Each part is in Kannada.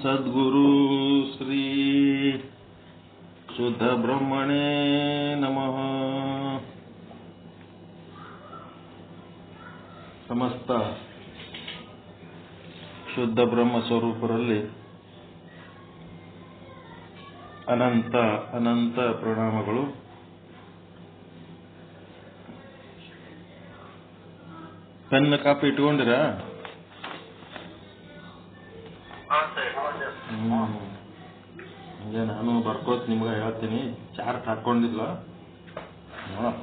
ಸದ್ಗುರು ಶ್ರೀ ಶುದ್ಧ ಬ್ರಹ್ಮಣೇ ನಮಃ. ಸಮಸ್ತ ಶುದ್ಧ ಬ್ರಹ್ಮ ಸ್ವರೂಪರಲ್ಲಿ ಅನಂತ ಅನಂತ ಪ್ರಣಾಮಗಳು. Pen copy ಇಟ್ಕೊಂಡಿರಾ? ಹಂಗೆ ನಾನು ಬರ್ಕೋತ್ ನಿಮ್ಗೆ ಹೇಳ್ತೀನಿ. ಚಾರ್ಟ್ ಹಾಕೊಂಡಿಲ್ಲ ನೋಡ.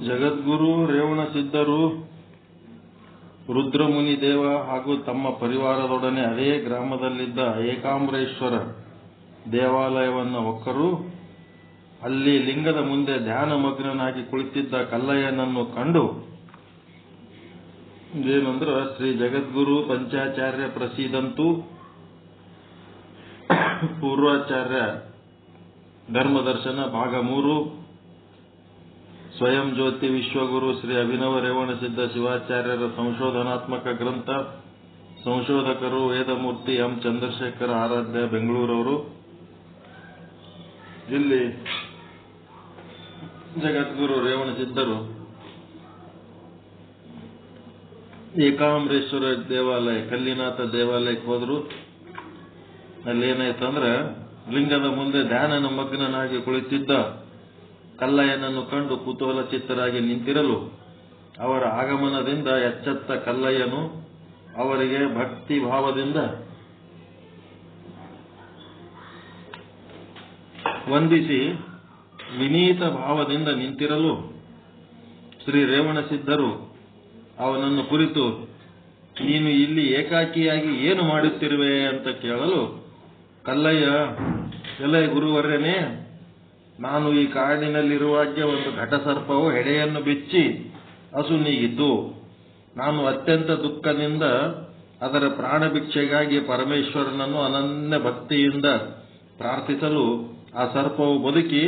ಜಗದ್ಗುರು ರೇವಣ ಸಿದ್ಧರು ರುದ್ರಮುನಿ ದೇವ ಹಾಗೂ ತಮ್ಮ ಪರಿವಾರದೊಡನೆ ಅದೇ ಗ್ರಾಮದಲ್ಲಿದ್ದ ಏಕಾಂಬರೇಶ್ವರ ದೇವಾಲಯವನ್ನು ಹೊಕ್ಕರು. ಅಲ್ಲಿ ಲಿಂಗದ ಮುಂದೆ ಧ್ಯಾನ ಮಗ್ನನಾಗಿ ಕುಳಿತಿದ್ದ ಕಲ್ಲಯ್ಯನನ್ನು ಕಂಡು ಏನಂದ್ರ ಶ್ರೀ ಜಗದ್ಗುರು ಪಂಚಾಚಾರ್ಯ ಪ್ರಸೀದಂತು ಪೂರ್ವಾಚಾರ್ಯ ಧರ್ಮದರ್ಶನ ಭಾಗ 3 ಸ್ವಯಂ ಜ್ಯೋತಿ ವಿಶ್ವಗುರು ಶ್ರೀ ಅಭಿನವ ರೇವಣ ಸಿದ್ಧ ಶಿವಾಚಾರ್ಯರ ಸಂಶೋಧನಾತ್ಮಕ ಗ್ರಂಥ. ಸಂಶೋಧಕರು ವೇದಮೂರ್ತಿ ಎಂ ಚಂದ್ರಶೇಖರ ಆರಾಧ್ಯ ಬೆಂಗಳೂರವರು. ಇಲ್ಲಿ ಜಗದ್ಗುರು ರೇವಣ ಸಿದ್ಧರು ಏಕಾಂಬರೇಶ್ವರ ದೇವಾಲಯ ಕಲ್ಲಿನಾಥ ದೇವಾಲಯಕ್ಕೆ ಹೋದ್ರು. ಅಲ್ಲೇನಾಯ್ತಂದ್ರೆ ಲಿಂಗದ ಮುಂದೆ ಧ್ಯಾನ ಮಗ್ನನಾಗಿ ಕುಳಿತಿದ್ದ ಕಲ್ಲಯ್ಯನನ್ನು ಕಂಡು ಕುತೂಹಲ ಚಿತ್ತರಾಗಿ ನಿಂತಿರಲು ಅವರ ಆಗಮನದಿಂದ ಎಚ್ಚೆತ್ತ ಕಲ್ಲಯ್ಯನು ಅವರಿಗೆ ಭಕ್ತಿ ಭಾವದಿಂದ ವಂದಿಸಿ ವಿನೀತ ಭಾವದಿಂದ ನಿಂತಿರಲು ಶ್ರೀ ರೇವಣ ಸಿದ್ಧರು ಅವನನ್ನು ಕುರಿತು ನೀನು ಇಲ್ಲಿ ಏಕಾಕಿಯಾಗಿ ಏನು ಮಾಡುತ್ತಿರುವೆ ಅಂತ ಕೇಳಲು ಕಲ್ಲಯ್ಯ, ಎಲೆ ಗುರುವರ್ಯನೇ, ನಾನು ಈ ಕಾಡಿನಲ್ಲಿರುವಾಗೆ ಒಂದು ಘಟಸರ್ಪವು ಹೆಡೆಯನ್ನು ಬಿಚ್ಚಿ ಅಸುನೀಗಿದ್ದು ನಾನು ಅತ್ಯಂತ ದುಃಖದಿಂದ ಅದರ ಪ್ರಾಣ ಭಿಕ್ಷೆಗಾಗಿ ಪರಮೇಶ್ವರನನ್ನು ಅನನ್ಯ ಭಕ್ತಿಯಿಂದ ಪ್ರಾರ್ಥಿಸಲು ಆ ಸರ್ಪವು ಬದುಕಿ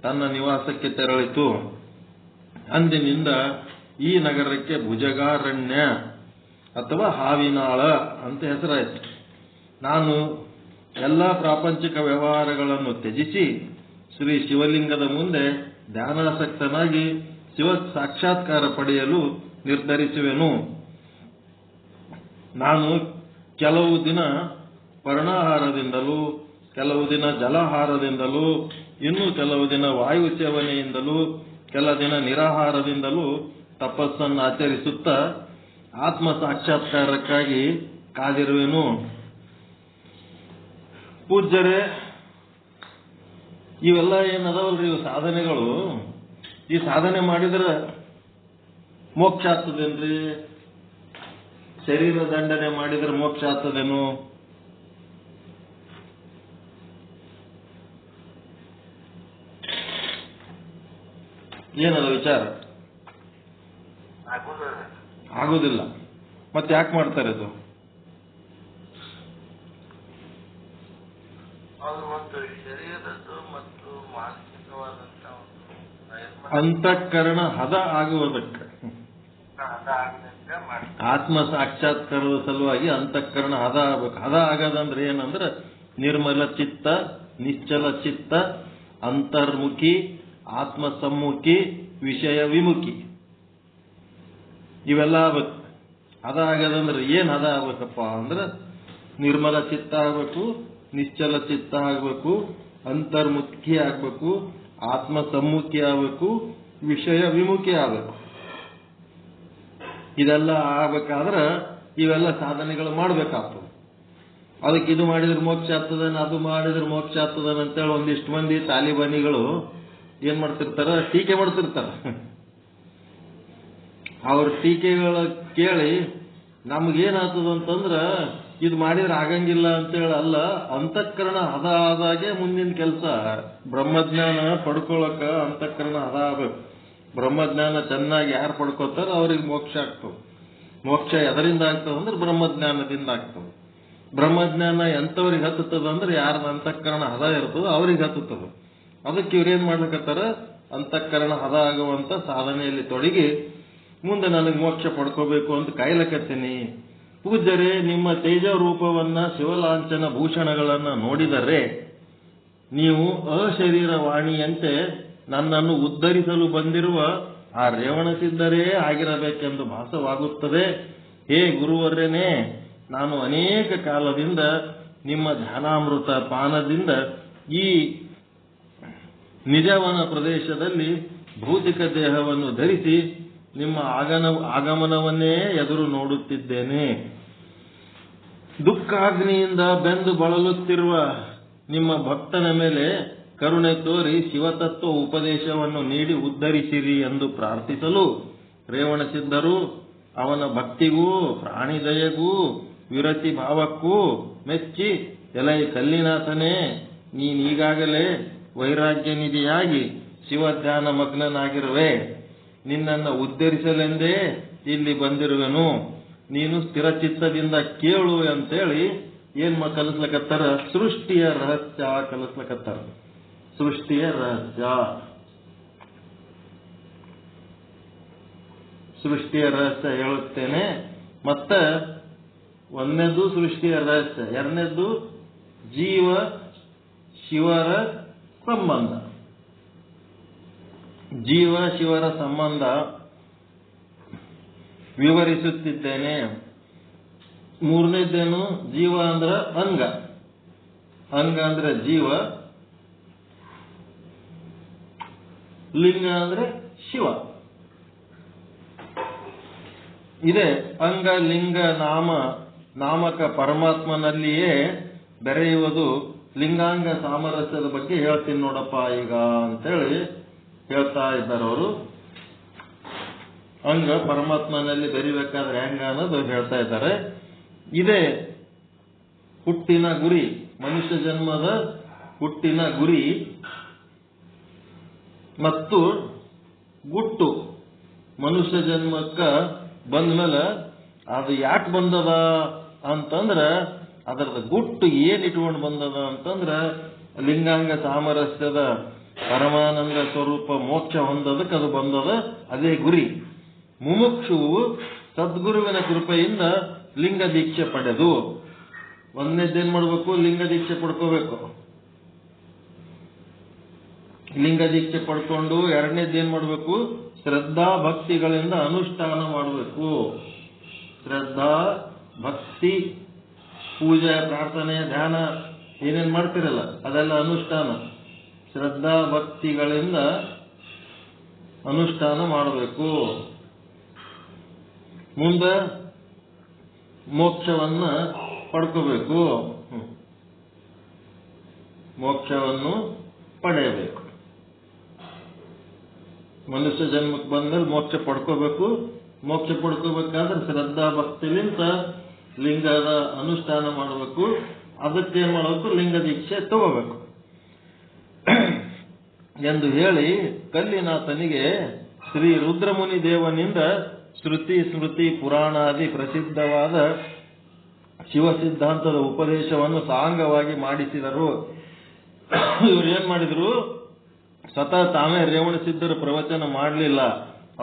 ತನ್ನ ನಿವಾಸಕ್ಕೆ ತೆರಳಿತು. ಅಂದಿನಿಂದ ಈ ನಗರಕ್ಕೆ ಭುಜಗಾರಣ್ಯ ಅಥವಾ ಹಾವಿನಾಳ ಅಂತ ಹೆಸರಾಯಿತು. ನಾನು ಎಲ್ಲ ಪ್ರಾಪಂಚಿಕ ವ್ಯವಹಾರಗಳನ್ನು ತ್ಯಜಿಸಿ ಶ್ರೀ ಶಿವಲಿಂಗದ ಮುಂದೆ ಧ್ಯಾನಾಸಕ್ತನಾಗಿ ಶಿವ ಸಾಕ್ಷಾತ್ಕಾರ ಪಡೆಯಲು ನಿರ್ಧರಿಸುವೆನು. ನಾನು ಕೆಲವು ದಿನ ಪರ್ಣಾಹಾರದಿಂದಲೂ, ಕೆಲವು ದಿನ ಜಲಾಹಾರದಿಂದಲೂ, ಇನ್ನು ಕೆಲವು ದಿನ ವಾಯು ಸೇವನೆಯಿಂದಲೂ, ಕೆಲ ದಿನ ನಿರಾಹಾರದಿಂದಲೂ ತಪಸ್ಸನ್ನು ಆಚರಿಸುತ್ತಾ ಆತ್ಮ ಸಾಕ್ಷಾತ್ಕಾರಕ್ಕಾಗಿ ಕಾದಿರುವೆನು. ಪೂಜ್ಯರೇ, ಇವೆಲ್ಲ ಏನದವಲ್ರಿ ಇವು ಸಾಧನೆಗಳು. ಈ ಸಾಧನೆ ಮಾಡಿದ್ರೆ ಮೋಕ್ಷ ಆಗ್ತದೇನ್ರಿ? ಶರೀರ ದಂಡನೆ ಮಾಡಿದ್ರೆ ಮೋಕ್ಷ ಆಗ್ತದೇನು? ಏನದ ವಿಚಾರ? ಆಗುದಿಲ್ಲ. ಮತ್ತೆ ಯಾಕೆ ಮಾಡ್ತಾರೆ ಇದು? ಅಂತಃಕರಣ ಹದ ಆಗುವುದಕ್ಕೆ, ಆತ್ಮ ಸಾಕ್ಷಾತ್ಕಾರದ ಸಲುವಾಗಿ ಅಂತಃಕರಣ ಹದ ಆಗಬೇಕು. ಹದ ಆಗದಂದ್ರೆ ಏನಂದ್ರೆ ನಿರ್ಮಲ ಚಿತ್ತ, ನಿಶ್ಚಲ ಚಿತ್ತ, ಅಂತರ್ಮುಖಿ, ಆತ್ಮ ಸಮ್ಮುಖಿ, ವಿಷಯ ವಿಮುಖಿ, ಇವೆಲ್ಲ ಆಗ್ಬೇಕು. ಹದ ಆಗದಂದ್ರೆ ಏನ್ ಹದ ಆಗ್ಬೇಕಪ್ಪ ಅಂದ್ರೆ ನಿರ್ಮಲ ಚಿತ್ತ ಆಗ್ಬೇಕು, ನಿಶ್ಚಲ ಚಿತ್ತ ಆಗ್ಬೇಕು, ಅಂತರ್ಮುಖಿ ಆಗ್ಬೇಕು, ಆತ್ಮ ಸಮ್ಮುಖಿ ಆಗಬೇಕು, ವಿಷಯ ವಿಮುಖಿ ಆಗಬೇಕು. ಇದೆಲ್ಲ ಆಗ್ಬೇಕಾದ್ರೆ ಇವೆಲ್ಲ ಸಾಧನೆಗಳು ಮಾಡ್ಬೇಕಾಗ್ತದೆ. ಅದಕ್ಕೆ ಇದು ಮಾಡಿದ್ರೆ ಮೋಕ್ಷ ಆಗ್ತದನ, ಅದು ಮಾಡಿದ್ರೆ ಮೋಕ್ಷ ಆಗ್ತದನ ಅಂತೇಳಿ ಒಂದಿಷ್ಟು ಮಂದಿ ತಾಲಿಬಾನಿಗಳು ಏನ್ ಮಾಡ್ತಿರ್ತಾರ, ಟೀಕೆ ಮಾಡ್ತಿರ್ತಾರ. ಅವ್ರ ಟೀಕೆಗಳ ಕೇಳಿ ನಮಗೇನಾಗ್ತದಂತಂದ್ರ ಇದು ಮಾಡಿದ್ರೆ ಆಗಂಗಿಲ್ಲ ಅಂತೇಳಿ ಅಲ್ಲ, ಅಂತಃಕರಣ ಹದ ಆದಾಗೆ ಮುಂದಿನ ಕೆಲಸ. ಬ್ರಹ್ಮಜ್ಞಾನ ಪಡ್ಕೊಳಕ ಅಂತಃಕರಣ ಹದ ಆಗ್ಬೇಕು. ಬ್ರಹ್ಮಜ್ಞಾನ ಚೆನ್ನಾಗಿ ಯಾರು ಪಡ್ಕೋತಾರ ಅವ್ರಿಗೆ ಮೋಕ್ಷ ಆಗ್ತವೆ. ಮೋಕ್ಷ ಎದರಿಂದ ಆಗ್ತದೆ ಅಂದ್ರೆ ಬ್ರಹ್ಮಜ್ಞಾನದಿಂದ ಆಗ್ತದೆ. ಬ್ರಹ್ಮಜ್ಞಾನ ಎಂಥವ್ರಿಗೆ ಹತ್ತದ ಅಂದ್ರೆ ಯಾರ ಅಂತಃಕರಣ ಹದ ಇರ್ತದೋ ಅವ್ರಿಗೆ ಹತ್ತದ. ಅದಕ್ಕೆ ಇವ್ರೇನ್ ಮಾಡ್ಲಿಕತ್ತಾರ, ಅಂತಃಕರಣ ಹದ ಆಗುವಂತ ಸಾಧನೆಯಲ್ಲಿ ತೊಡಗಿ ಮುಂದೆ ನನಗೆ ಮೋಕ್ಷ ಪಡ್ಕೋಬೇಕು ಅಂತ ಕಾಯ್ಲಕತ್ತೀನಿ. ಪೂಜ್ಯರೇ, ನಿಮ್ಮ ತೇಜ ರೂಪವನ್ನ ಶಿವಲಾಂಛನ ಭೂಷಣಗಳನ್ನ ನೋಡಿದರೆ ನೀವು ಅಶರೀರವಾಣಿಯಂತೆ ನನ್ನನ್ನು ಉದ್ಧರಿಸಲು ಬಂದಿರುವ ಆ ರೇವಣಸಿದ್ಧರೇ ಆಗಿರಬೇಕೆಂದು ಭಾಸವಾಗುತ್ತದೆ. ಹೇ ಗುರುವರ್ಯನೇ, ನಾನು ಅನೇಕ ಕಾಲದಿಂದ ನಿಮ್ಮ ಧ್ಯಾನಾಮೃತ ಪಾನದಿಂದ ಈ ನಿಜವನ ಪ್ರದೇಶದಲ್ಲಿ ಭೌತಿಕ ದೇಹವನ್ನು ಧರಿಸಿ ನಿಮ್ಮ ಆಗಮನವನ್ನೇ ಎದುರು ನೋಡುತ್ತಿದ್ದೇನೆ. ದುಃಖಾಗ್ನಿಯಿಂದ ಬೆಂದು ಬಳಲುತ್ತಿರುವ ನಿಮ್ಮ ಭಕ್ತನ ಮೇಲೆ ಕರುಣೆ ತೋರಿ ಶಿವತತ್ವ ಉಪದೇಶವನ್ನು ನೀಡಿ ಉದ್ಧರಿಸಿರಿ ಎಂದು ಪ್ರಾರ್ಥಿಸಲು ರೇವಣಸಿದ್ಧರು ಅವನ ಭಕ್ತಿಗೂ ಪ್ರಾಣಿದಯೆಗೂ ವಿರತಿ ಭಾವಕ್ಕೂ ಮೆಚ್ಚಿ, ಎಲೈ ಕಲ್ಲಿನಾಥನೇ, ನೀನೀಗಾಗಲೇ ವೈರಾಗ್ಯ ನಿಧಿಯಾಗಿ ಶಿವಧ್ಯಾನ ಮಗ್ನನಾಗಿರುವೆ. ನಿನ್ನನ್ನು ಉದ್ಧರಿಸಲೆಂದೇ ಇಲ್ಲಿ ಬಂದಿರುವೆನು. ನೀನು ಸ್ಥಿರಚಿತ್ತದಿಂದ ಕೇಳು ಅಂತೇಳಿ ಏನ್ ಕಲಿಸ್ಲಕತ್ತಾರ, ಸೃಷ್ಟಿಯ ರಹಸ್ಯ ಕಲಿಸ್ಲಕತ್ತಾರ. ಸೃಷ್ಟಿಯ ರಹಸ್ಯ, ಸೃಷ್ಟಿಯ ರಹಸ್ಯ ಹೇಳುತ್ತೇನೆ. ಮತ್ತ ಒಂದನೇದು ಸೃಷ್ಟಿಯ ರಹಸ್ಯ, ಎರಡನೇದು ಜೀವ ಶಿವರ ಸಂಬಂಧ. ಜೀವ ಶಿವರ ಸಂಬಂಧ ವಿವರಿಸುತ್ತಿದ್ದೇನೆ. ಮೂರನೇದೇನು, ಜೀವ ಅಂದ್ರ ಅಂಗ, ಅಂಗ ಅಂದ್ರೆ ಜೀವ, ಲಿಂಗ ಅಂದ್ರೆ ಶಿವ. ಇದೆ ಅಂಗ ಲಿಂಗ ನಾಮಕ ಪರಮಾತ್ಮನಲ್ಲಿಯೇ ಬೆರೆಯುವುದು. ಲಿಂಗಾಂಗ ಸಾಮರಸ್ಯದ ಬಗ್ಗೆ ಹೇಳ್ತೀನಿ ನೋಡಪ್ಪ ಈಗ ಅಂತೇಳಿ ಹೇಳ್ತಾ ಇದ್ದಾರೆ ಅವರು. ಅಂಗ ಪರಮಾತ್ಮನಲ್ಲಿ ಬೆರಿಬೇಕಾದ್ರೆ ಹೆಂಗ ಅನ್ನೋದು ಹೇಳ್ತಾ ಇದ್ದಾರೆ. ಇದೇ ಹುಟ್ಟಿನ ಗುರಿ, ಮನುಷ್ಯ ಜನ್ಮದ ಹುಟ್ಟಿನ ಗುರಿ ಮತ್ತು ಗುಟ್ಟು. ಮನುಷ್ಯ ಜನ್ಮಕ್ಕ ಬಂದ್ಮೇಲೆ ಅದು ಯಾಕೆ ಬಂದದ ಅಂತಂದ್ರ ಅದರದ ಗುಟ್ಟು ಏನ್ ಇಟ್ಕೊಂಡು ಬಂದದ ಅಂತಂದ್ರ ಲಿಂಗಾಂಗ ಸಾಮರಸ್ಯದ ಪರಮಾನಂದ ಸ್ವರೂಪ ಮೋಕ್ಷ ಹೊಂದೋದಕ್ಕೆ ಅದು ಬಂದದ. ಅದೇ ಗುರಿ. ಮುಮುಕ್ಷುವು ಸದ್ಗುರುವಿನ ಕೃಪೆಯಿಂದ ಲಿಂಗ ದೀಕ್ಷೆ ಪಡೆದು, ಒಂದನೇದೇನ್ ಮಾಡ್ಬೇಕು, ಲಿಂಗ ದೀಕ್ಷೆ ಪಡ್ಕೋಬೇಕು. ಲಿಂಗ ದೀಕ್ಷೆ ಪಡ್ಕೊಂಡು ಎರಡನೇದೇನ್ ಮಾಡ್ಬೇಕು, ಶ್ರದ್ಧಾ ಭಕ್ತಿಗಳಿಂದ ಅನುಷ್ಠಾನ ಮಾಡಬೇಕು. ಶ್ರದ್ಧಾ ಭಕ್ತಿ, ಪೂಜೆ ಪ್ರಾರ್ಥನೆ ಧ್ಯಾನ ಏನೇನ್ ಮಾಡ್ತಿರಲ್ಲ ಅದೆಲ್ಲ ಅನುಷ್ಠಾನ. ಶ್ರದ್ಧಾ ಭಕ್ತಿಗಳಿಂದ ಅನುಷ್ಠಾನ ಮಾಡಬೇಕು. ಮುಂದೆ ಮೋಕ್ಷವನ್ನ ಪಡ್ಕೋಬೇಕು, ಮೋಕ್ಷವನ್ನು ಪಡೆಯಬೇಕು. ಮನುಷ್ಯ ಜನ್ಮಕ್ಕೆ ಬಂದ್ಮೇಲೆ ಮೋಕ್ಷ ಪಡ್ಕೋಬೇಕು. ಮೋಕ್ಷ ಪಡ್ಕೋಬೇಕಾದ್ರೆ ಶ್ರದ್ಧಾ ಭಕ್ತಿಲಿಂದ ಲಿಂಗದ ಅನುಷ್ಠಾನ ಮಾಡಬೇಕು. ಅದಕ್ಕೇನ್ ಮಾಡಬೇಕು, ಲಿಂಗ ದೀಕ್ಷೆ ತಗೋಬೇಕು ಎಂದು ಹೇಳಿ ಕಲ್ಲಿನಾಥನಿಗೆ ಶ್ರೀ ರುದ್ರಮುನಿ ದೇವನಿಂದ ಶ್ರುತಿ ಸ್ಮೃತಿ ಪುರಾಣಾದಿ ಪ್ರಸಿದ್ಧವಾದ ಶಿವ ಸಿದ್ಧಾಂತದ ಉಪದೇಶವನ್ನು ಸಾಂಗವಾಗಿ ಮಾಡಿಸಿದರು. ಇವ್ರು ಏನ್ ಮಾಡಿದ್ರು, ಸ್ವತಃ ತಾವೇ ರೇವಣಸಿದ್ಧರು ಪ್ರವಚನ ಮಾಡಲಿಲ್ಲ.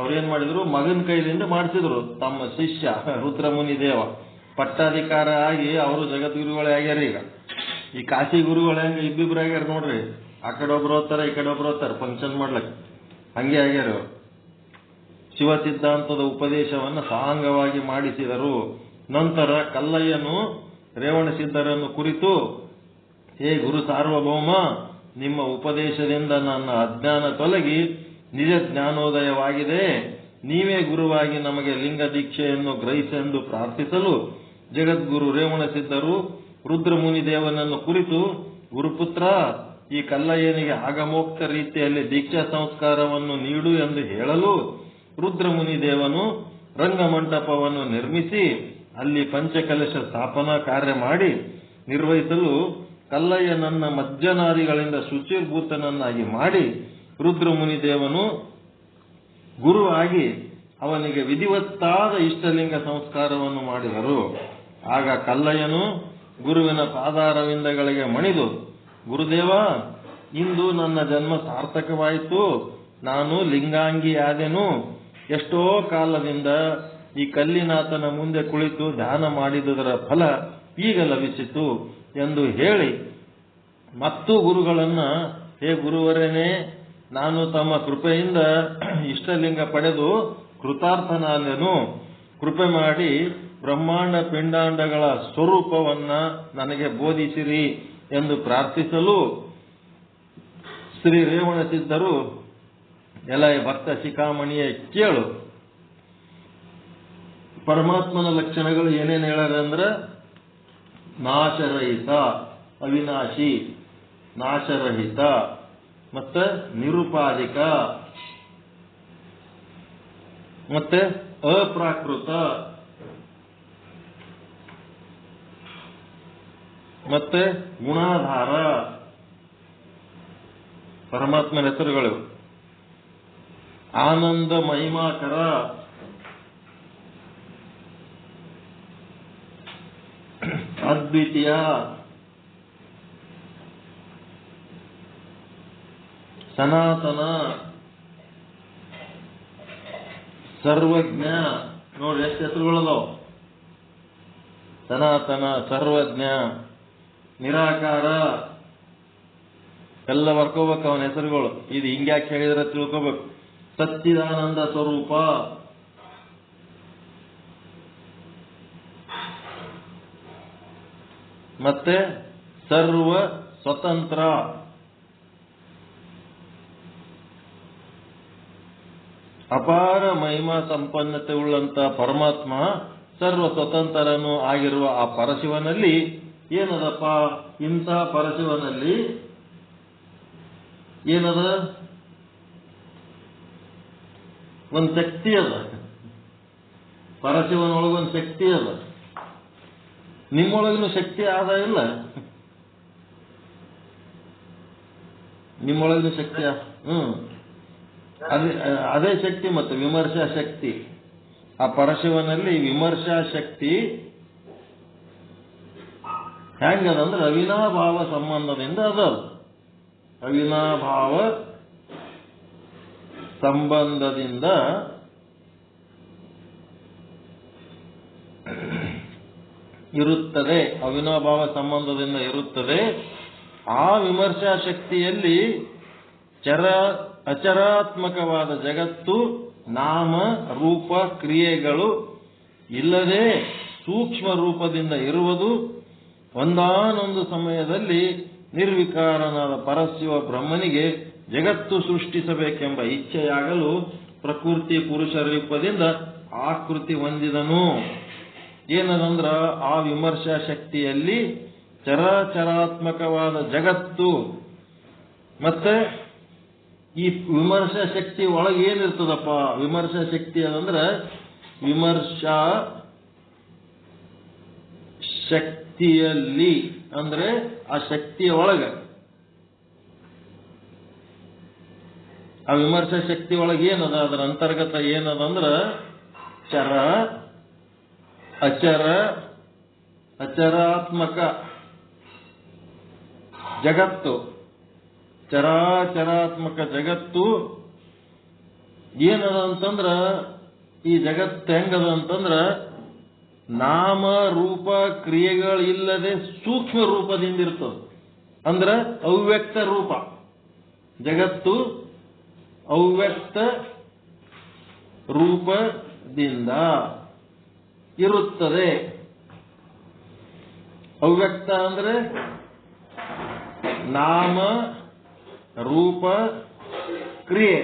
ಅವ್ರೇನ್ ಮಾಡಿದ್ರು, ಮಗನ ಕೈಲಿಂದ ಮಾಡಿಸಿದ್ರು. ತಮ್ಮ ಶಿಷ್ಯ ರುದ್ರಮುನಿ ದೇವ ಪಟ್ಟಾಧಿಕಾರ ಆಗಿ ಅವರು ಜಗದ್ಗುರುಗಳೇ ಆಗ್ಯಾರ. ಈಗ ಈ ಕಾಶಿ ಗುರುಗಳು ಹೆಂಗ ಇಬ್ಬಿಬ್ರು ಆಗ್ಯಾರ ನೋಡ್ರಿ, ಆ ಕಡೆ ಒಬ್ರು ಹೋಗ್ತಾರ ಈ ಕಡೆ ಒಬ್ರು ಹೋಗ್ತಾರ ಫಂಕ್ಷನ್ ಮಾಡ್ಲಕ್, ಹಂಗೆ ಆಗ್ಯಾರ. ಶಿವ ಸಿದ್ಧಾಂತದ ಉಪದೇಶವನ್ನು ಸಾಂಗವಾಗಿ ಮಾಡಿಸಿದರು. ನಂತರ ಕಲ್ಲಯ್ಯನು ರೇವಣಸಿದ್ಧರನ್ನು ಕುರಿತು, ಹೇ ಗುರು ಸಾರ್ವಭೌಮ, ನಿಮ್ಮ ಉಪದೇಶದಿಂದ ನನ್ನ ಅಜ್ಞಾನ ತೊಲಗಿ ನಿಜ ಜ್ಞಾನೋದಯವಾಗಿದೆ. ನೀವೇ ಗುರುವಾಗಿ ನಮಗೆ ಲಿಂಗ ದೀಕ್ಷೆಯನ್ನು ಗ್ರಹಿಸೆಂದು ಪ್ರಾರ್ಥಿಸಲು ಜಗದ್ಗುರು ರೇವಣಸಿದ್ಧರು ರುದ್ರಮುನಿ ದೇವನನ್ನು ಕುರಿತು, ಗುರುಪುತ್ರ, ಈ ಕಲ್ಲಯ್ಯನಿಗೆ ಆಗಮೋಕ್ತ ರೀತಿಯಲ್ಲಿ ದೀಕ್ಷಾ ಸಂಸ್ಕಾರವನ್ನು ನೀಡು ಎಂದು ಹೇಳಲು ರುದ್ರಮುನಿ ದೇವನು ರಂಗಮಂಟಪವನ್ನು ನಿರ್ಮಿಸಿ ಅಲ್ಲಿ ಪಂಚಕಲಶ ಸ್ಥಾಪನಾ ಕಾರ್ಯ ಮಾಡಿ ನಿರ್ವಹಿಸಲು ಕಲ್ಲಯ್ಯನನ್ನ ಮಜ್ಜನಾದಿಗಳಿಂದ ಶುಚಿರ್ಭೂತನನ್ನಾಗಿ ಮಾಡಿ ರುದ್ರಮುನಿದೇವನು ಗುರು ಆಗಿ ಅವನಿಗೆ ವಿಧಿವತ್ತಾದ ಇಷ್ಟಲಿಂಗ ಸಂಸ್ಕಾರವನ್ನು ಮಾಡಿದರು. ಆಗ ಕಲ್ಲಯ್ಯನು ಗುರುವಿನ ಪಾದಾರವಿಂದಗಳಿಗೆ ಮಣಿದು, ಗುರುದೇವ, ಇಂದು ನನ್ನ ಜನ್ಮ ಸಾರ್ಥಕವಾಯಿತು. ನಾನು ಲಿಂಗಾಂಗಿಯಾದೆನು. ಎಷ್ಟೋ ಕಾಲದಿಂದ ಈ ಕಲ್ಲಿನಾಥನ ಮುಂದೆ ಕುಳಿತು ಧ್ಯಾನ ಮಾಡಿದುದರ ಫಲ ಈಗ ಲಭಿಸಿತು ಎಂದು ಹೇಳಿ ಮತ್ತು ಗುರುಗಳನ್ನ, ಹೇ ಗುರುವರೇನೇ, ನಾನು ತಮ್ಮ ಕೃಪೆಯಿಂದ ಇಷ್ಟಲಿಂಗ ಪಡೆದು ಕೃತಾರ್ಥನಾದೆನು. ಕೃಪೆ ಮಾಡಿ ಬ್ರಹ್ಮಾಂಡ ಪಿಂಡಾಂಡಗಳ ಸ್ವರೂಪವನ್ನ ನನಗೆ ಬೋಧಿಸಿರಿ ಎಂದು ಪ್ರಾರ್ಥಿಸಲು ಶ್ರೀ ರೇವಣ ಸಿದ್ಧರು, ಎಲೈ ಭಕ್ತ ಶಿಖಾಮಣಿಯೇ ಕೇಳು, ಪರಮಾತ್ಮನ ಲಕ್ಷಣಗಳು ಏನೇನು ಹೇಳಾರಂದ್ರ ನಾಶರಹಿತ, ಅವಿನಾಶಿ, ನಾಶರಹಿತ, ಮತ್ತೆ ನಿರುಪಾಧಿಕ, ಮತ್ತೆ ಅಪ್ರಾಕೃತ, ಮತ್ತೆ ಗುಣಾಧಾರ. ಪರಮಾತ್ಮನ ಹೆಸರುಗಳು ಆನಂದ ಮಹಿಮಾಕರ, ಅದ್ವಿತೀಯ, ಸನಾತನ, ಸರ್ವಜ್ಞ. ನೋಡ್ರಿ ಎಷ್ಟು ಹೆಸರುಗಳದಾವ. ಸನಾತನ, ಸರ್ವಜ್ಞ, ನಿರಾಕಾರ ಎಲ್ಲ ಬರ್ಕೋಬೇಕು ಅವನ ಹೆಸರುಗಳು. ಇದು ಹಿಂಗ್ಯಾಕೆ ಹೇಳಿದ್ರೆ ತಿಳ್ಕೋಬೇಕು. ಸಚ್ಚಿದಾನಂದ ಸ್ವರೂಪ, ಮತ್ತೆ ಸರ್ವ ಸ್ವತಂತ್ರ, ಅಪಾರ ಮಹಿಮಾ ಸಂಪನ್ನತೆ ಉಳ್ಳಂತ ಪರಮಾತ್ಮ ಸರ್ವ ಸ್ವತಂತ್ರನು ಆಗಿರುವ ಆ ಪರಶಿವನಲ್ಲಿ ಏನದಪ್ಪ? ಇಂಥ ಪರಶಿವನಲ್ಲಿ ಏನದ? ಒಂದು ಶಕ್ತಿ ಅದ. ಪರಶಿವನೊಳಗೊಂದು ಶಕ್ತಿ ಅದ. ನಿಮ್ಮೊಳಗಿನ ಶಕ್ತಿ ಆದ ಇಲ್ಲ? ನಿಮ್ಮೊಳಗಿನ ಶಕ್ತಿ ಅದೇ ಶಕ್ತಿ. ಮತ್ತೆ ವಿಮರ್ಶಾ ಶಕ್ತಿ. ಆ ಪರಶಿವನಲ್ಲಿ ವಿಮರ್ಶಾ ಶಕ್ತಿ ಹೆಂಗದಂದ್ರೆ ಅವಿನಾಭಾವ ಸಂಬಂಧದಿಂದ ಅದ. ಅವಿನಾಭಾವ ಸಂಬಂಧದಿಂದ ಇರುತ್ತದೆ. ಅವಿನಾಭಾವ ಸಂಬಂಧದಿಂದ ಇರುತ್ತದೆ. ಆ ವಿಮರ್ಶಾ ಶಕ್ತಿಯಲ್ಲಿ ಅಚರಾತ್ಮಕವಾದ ಜಗತ್ತು, ನಾಮ ರೂಪ ಕ್ರಿಯೆಗಳು ಇಲ್ಲದೆ ಸೂಕ್ಷ್ಮ ರೂಪದಿಂದ ಇರುವುದು. ಒಂದಾನೊಂದು ಸಮಯದಲ್ಲಿ ನಿರ್ವಿಕಾರನಾದ ಪರಶಿವ ಬ್ರಹ್ಮನಿಗೆ ಜಗತ್ತು ಸೃಷ್ಟಿಸಬೇಕೆಂಬ ಇಚ್ಛೆಯಾಗಲು ಪ್ರಕೃತಿ ಪುರುಷ ರೂಪದಿಂದ ಆಕೃತಿ ಹೊಂದಿದನು. ಏನದಂದ್ರ ಆ ವಿಮರ್ಶಾ ಶಕ್ತಿಯಲ್ಲಿ ಚರಾಚರಾತ್ಮಕವಾದ ಜಗತ್ತು, ಮತ್ತೆ ಈ ವಿಮರ್ಶಾ ಶಕ್ತಿ ಒಳಗೆ ಏನಿರ್ತದಪ್ಪ? ವಿಮರ್ಶಾ ಶಕ್ತಿ ಅದಂದ್ರೆ ವಿಮರ್ಶಾ ಶಕ್ತಿಯಲ್ಲಿ ಅಂದ್ರೆ ಆ ಶಕ್ತಿಯ ಒಳಗೆ, ಆ ವಿಮರ್ಶಾ ಶಕ್ತಿ ಒಳಗೆ ಏನದ? ಅದರ ಅಂತರ್ಗತ ಏನದಂದ್ರ ಚರ ಅಚರ ಅಚರಾತ್ಮಕ ಜಗತ್ತು. ಚರಾಚರಾತ್ಮಕ ಜಗತ್ತು ಏನದ ಅಂತಂದ್ರ, ಈ ಜಗತ್ತು ಹೆಂಗದ ಅಂತಂದ್ರ ನಾಮ ರೂಪ ಕ್ರಿಯೆಗಳಿಲ್ಲದೆ ಸೂಕ್ಷ್ಮ ರೂಪದಿಂದ ಇರ್ತದ. ಅಂದ್ರ ಅವ್ಯಕ್ತ ರೂಪ. ಜಗತ್ತು ಅವ್ಯಕ್ತ ರೂಪದಿಂದ ಇರುತ್ತದೆ. ಅವ್ಯಕ್ತ ಅಂದ್ರೆ ನಾಮ ರೂಪ ಕ್ರಿಯೆ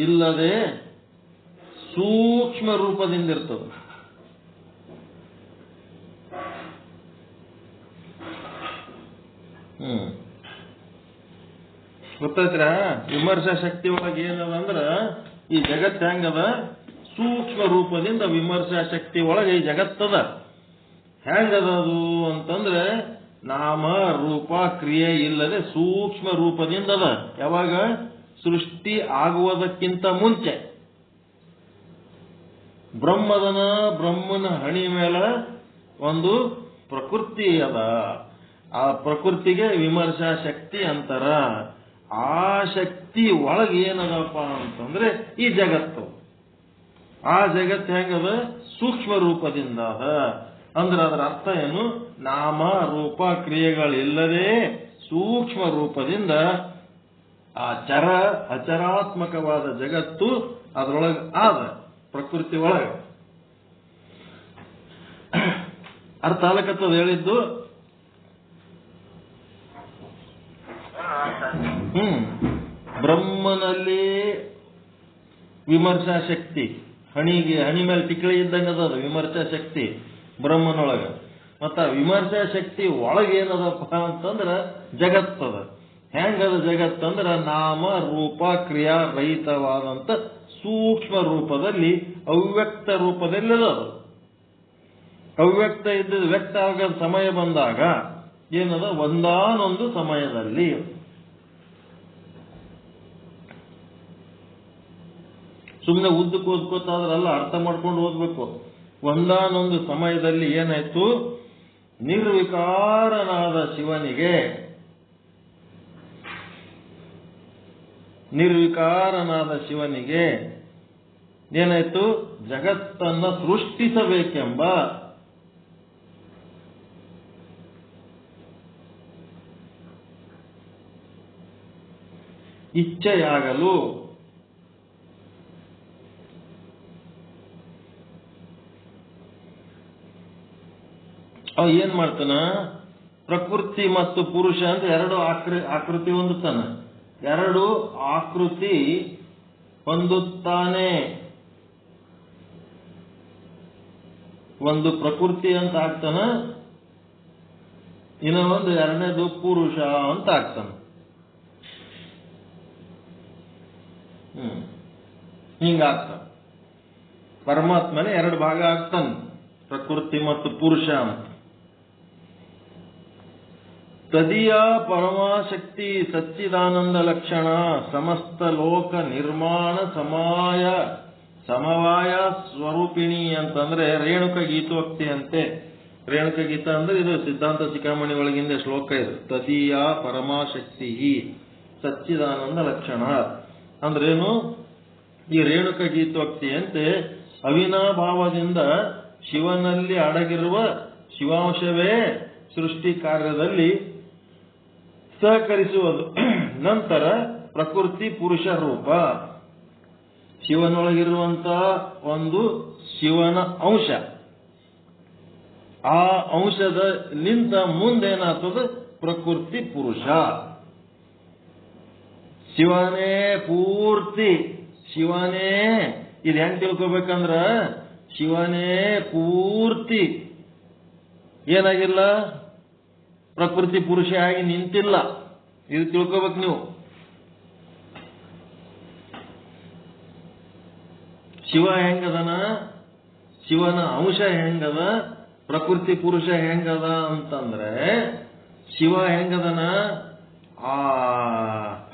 ಇಲ್ಲದೆ ಸೂಕ್ಷ್ಮ ರೂಪದಿಂದ ಇರ್ತದೆ. ಗೊತ್ತಾಯ್ತ್ರ? ವಿಮರ್ಶಾ ಶಕ್ತಿ ಒಳಗೆ ಏನದ ಅಂದ್ರ ಈ ಜಗತ್ ಹೆಂಗದ ಸೂಕ್ಷ್ಮ ರೂಪದಿಂದ ವಿಮರ್ಶಾ ಶಕ್ತಿ ಒಳಗೆ ಈ ಜಗತ್ತದ. ಹೆಂಗದ ಅದು ಅಂತಂದ್ರೆ ನಾಮ ರೂಪ ಕ್ರಿಯೆ ಇಲ್ಲದೆ ಸೂಕ್ಷ್ಮ ರೂಪದಿಂದದ. ಯಾವಾಗ? ಸೃಷ್ಟಿ ಆಗುವುದಕ್ಕಿಂತ ಮುಂಚೆ. ಬ್ರಹ್ಮನ ಹಣಿ ಮೇಲೆ ಒಂದು ಪ್ರಕೃತಿ ಅದ. ಆ ಪ್ರಕೃತಿಗೆ ವಿಮರ್ಶಾ ಶಕ್ತಿ ಅಂತಾರ. ಆ ಶಕ್ತಿ ಒಳಗೆ ಏನದಪ್ಪ ಅಂತಂದ್ರೆ ಈ ಜಗತ್ತು. ಆ ಜಗತ್ತು ಹೆಂಗದ? ಸೂಕ್ಷ್ಮ ರೂಪದಿಂದ ಅದ. ಅಂದ್ರೆ ಅದರ ಅರ್ಥ ಏನು? ನಾಮ ರೂಪ ಕ್ರಿಯೆಗಳಿಲ್ಲದೆ ಸೂಕ್ಷ್ಮ ರೂಪದಿಂದ ಆ ಅಚರಾತ್ಮಕವಾದ ಜಗತ್ತು ಅದರೊಳಗೆ ಆದ, ಪ್ರಕೃತಿ ಒಳಗೆ. ಅರ್ಥ ಆಲಕತ್ತದ ಹೇಳಿದ್ದು? ಬ್ರಹ್ಮನಲ್ಲಿ ವಿಮರ್ಶಾ ಶಕ್ತಿ, ಹಣಿ ಮೇಲೆ ಟಿಕಳಿ ಇದ್ದಂಗೆ ಅದ ವಿಮರ್ಶಾ ಶಕ್ತಿ ಬ್ರಹ್ಮನೊಳಗ. ಮತ್ತ ವಿಮರ್ಶಾ ಶಕ್ತಿ ಒಳಗೇನದಪ್ಪ ಅಂತಂದ್ರ ಜಗತ್ತದ. ಹೆಂಗದ ಜಗತ್ತಂದ್ರ ನಾಮ ರೂಪ ಕ್ರಿಯಾ ರಹಿತವಾದಂತ ಸೂಕ್ಷ್ಮ ರೂಪದಲ್ಲಿ, ಅವ್ಯಕ್ತ ರೂಪದಲ್ಲಿ ಅದು. ಅವ್ಯಕ್ತ ಇದ್ದದ್ದು ವ್ಯಕ್ತ ಆಗ ಸಮಯ ಬಂದಾಗ ಏನದ? ಒಂದಾನೊಂದು ಸಮಯದಲ್ಲಿ. ಸುಮ್ಮನೆ ಉದ್ದಕ್ಕೆ ಓದ್ಕೋತಾದ್ರಲ್ಲ, ಅರ್ಥ ಮಾಡ್ಕೊಂಡು ಓದ್ಬೇಕು. ಒಂದಾನೊಂದು ಸಮಯದಲ್ಲಿ ಏನಾಯ್ತು? ನಿರ್ವಿಕಾರನಾದ ಶಿವನಿಗೆ ಏನಾಯ್ತು? ಜಗತ್ತನ್ನ ಸೃಷ್ಟಿಸಬೇಕೆಂಬ ಇಚ್ಛೆಯಾಗಲು ಅವ ಏನ್ ಮಾಡ್ತಾನ? ಪ್ರಕೃತಿ ಮತ್ತು ಪುರುಷ ಅಂತ ಎರಡು ಆಕೃತಿ ಹೊಂದುತ್ತಾನ. ಎರಡು ಆಕೃತಿ ಹೊಂದುತ್ತಾನೆ. ಒಂದು ಪ್ರಕೃತಿ ಅಂತ ಆಗ್ತಾನ, ಇನ್ನೊಂದು ಎರಡನೇದು ಪುರುಷ ಅಂತ ಆಗ್ತಾನ. ಹಿಂಗಾಗ್ತಾನ. ಪರಮಾತ್ಮನೇ ಎರಡು ಭಾಗ ಆಗ್ತಾನ, ಪ್ರಕೃತಿ ಮತ್ತು ಪುರುಷ ಅಂತ. ತದೀಯ ಪರಮಾಶಕ್ತಿ ಸಚ್ಚಿದಾನಂದ ಲಕ್ಷಣ ಸಮಸ್ತ ಲೋಕ ನಿರ್ಮಾಣ ಸಮವಾಯ ಸ್ವರೂಪಿಣಿ ಅಂತಂದ್ರೆ ರೇಣುಕ ಗೀತೋಕ್ತಿ ಅಂತೆ. ರೇಣುಕ ಗೀತ ಅಂದ್ರೆ ಇದು ಸಿದ್ಧಾಂತ ಶಿಖಾಮಣಿ ಒಳಗಿಂದ ಶ್ಲೋಕ ಇದು. ತದೀಯ ಪರಮಾಶಕ್ತಿ ಸಚ್ಚಿದಾನಂದ ಲಕ್ಷಣ ಅಂದ್ರೇನು? ಈ ರೇಣುಕ ಗೀತೋಕ್ತಿಯಂತೆ ಅವಿನಾಭಾವದಿಂದ ಶಿವನಲ್ಲಿ ಅಡಗಿರುವ ಶಿವಾಂಶವೇ ಸೃಷ್ಟಿ ಕಾರ್ಯದಲ್ಲಿ ಸಹಕರಿಸುವುದು. ನಂತರ ಪ್ರಕೃತಿ ಪುರುಷ ರೂಪ, ಶಿವನೊಳಗಿರುವಂತಹ ಒಂದು ಶಿವನ ಅಂಶ. ಆ ಅಂಶದ ನಿಂತ ಮುಂದೇನಾಗ್ತದ? ಪ್ರಕೃತಿ ಪುರುಷ. ಶಿವನೇ ಪೂರ್ತಿ, ಶಿವನೇ. ಇದು ಹೆಂಗ್ ತಿಳ್ಕೊಬೇಕಂದ್ರ ಶಿವನೇ ಪೂರ್ತಿ ಏನಾಗಿಲ್ಲ? ಪ್ರಕೃತಿ ಪುರುಷ ಆಗಿ ನಿಂತಿಲ್ಲ. ಇದು ತಿಳ್ಕೋಬೇಕು ನೀವು. ಶಿವ ಹೆಂಗದನ? ಶಿವನ ಅಂಶ ಹೆಂಗದ? ಪ್ರಕೃತಿ ಪುರುಷ ಹೆಂಗದ ಅಂತಂದ್ರೆ ಶಿವ ಹೆಂಗದನ? ಆ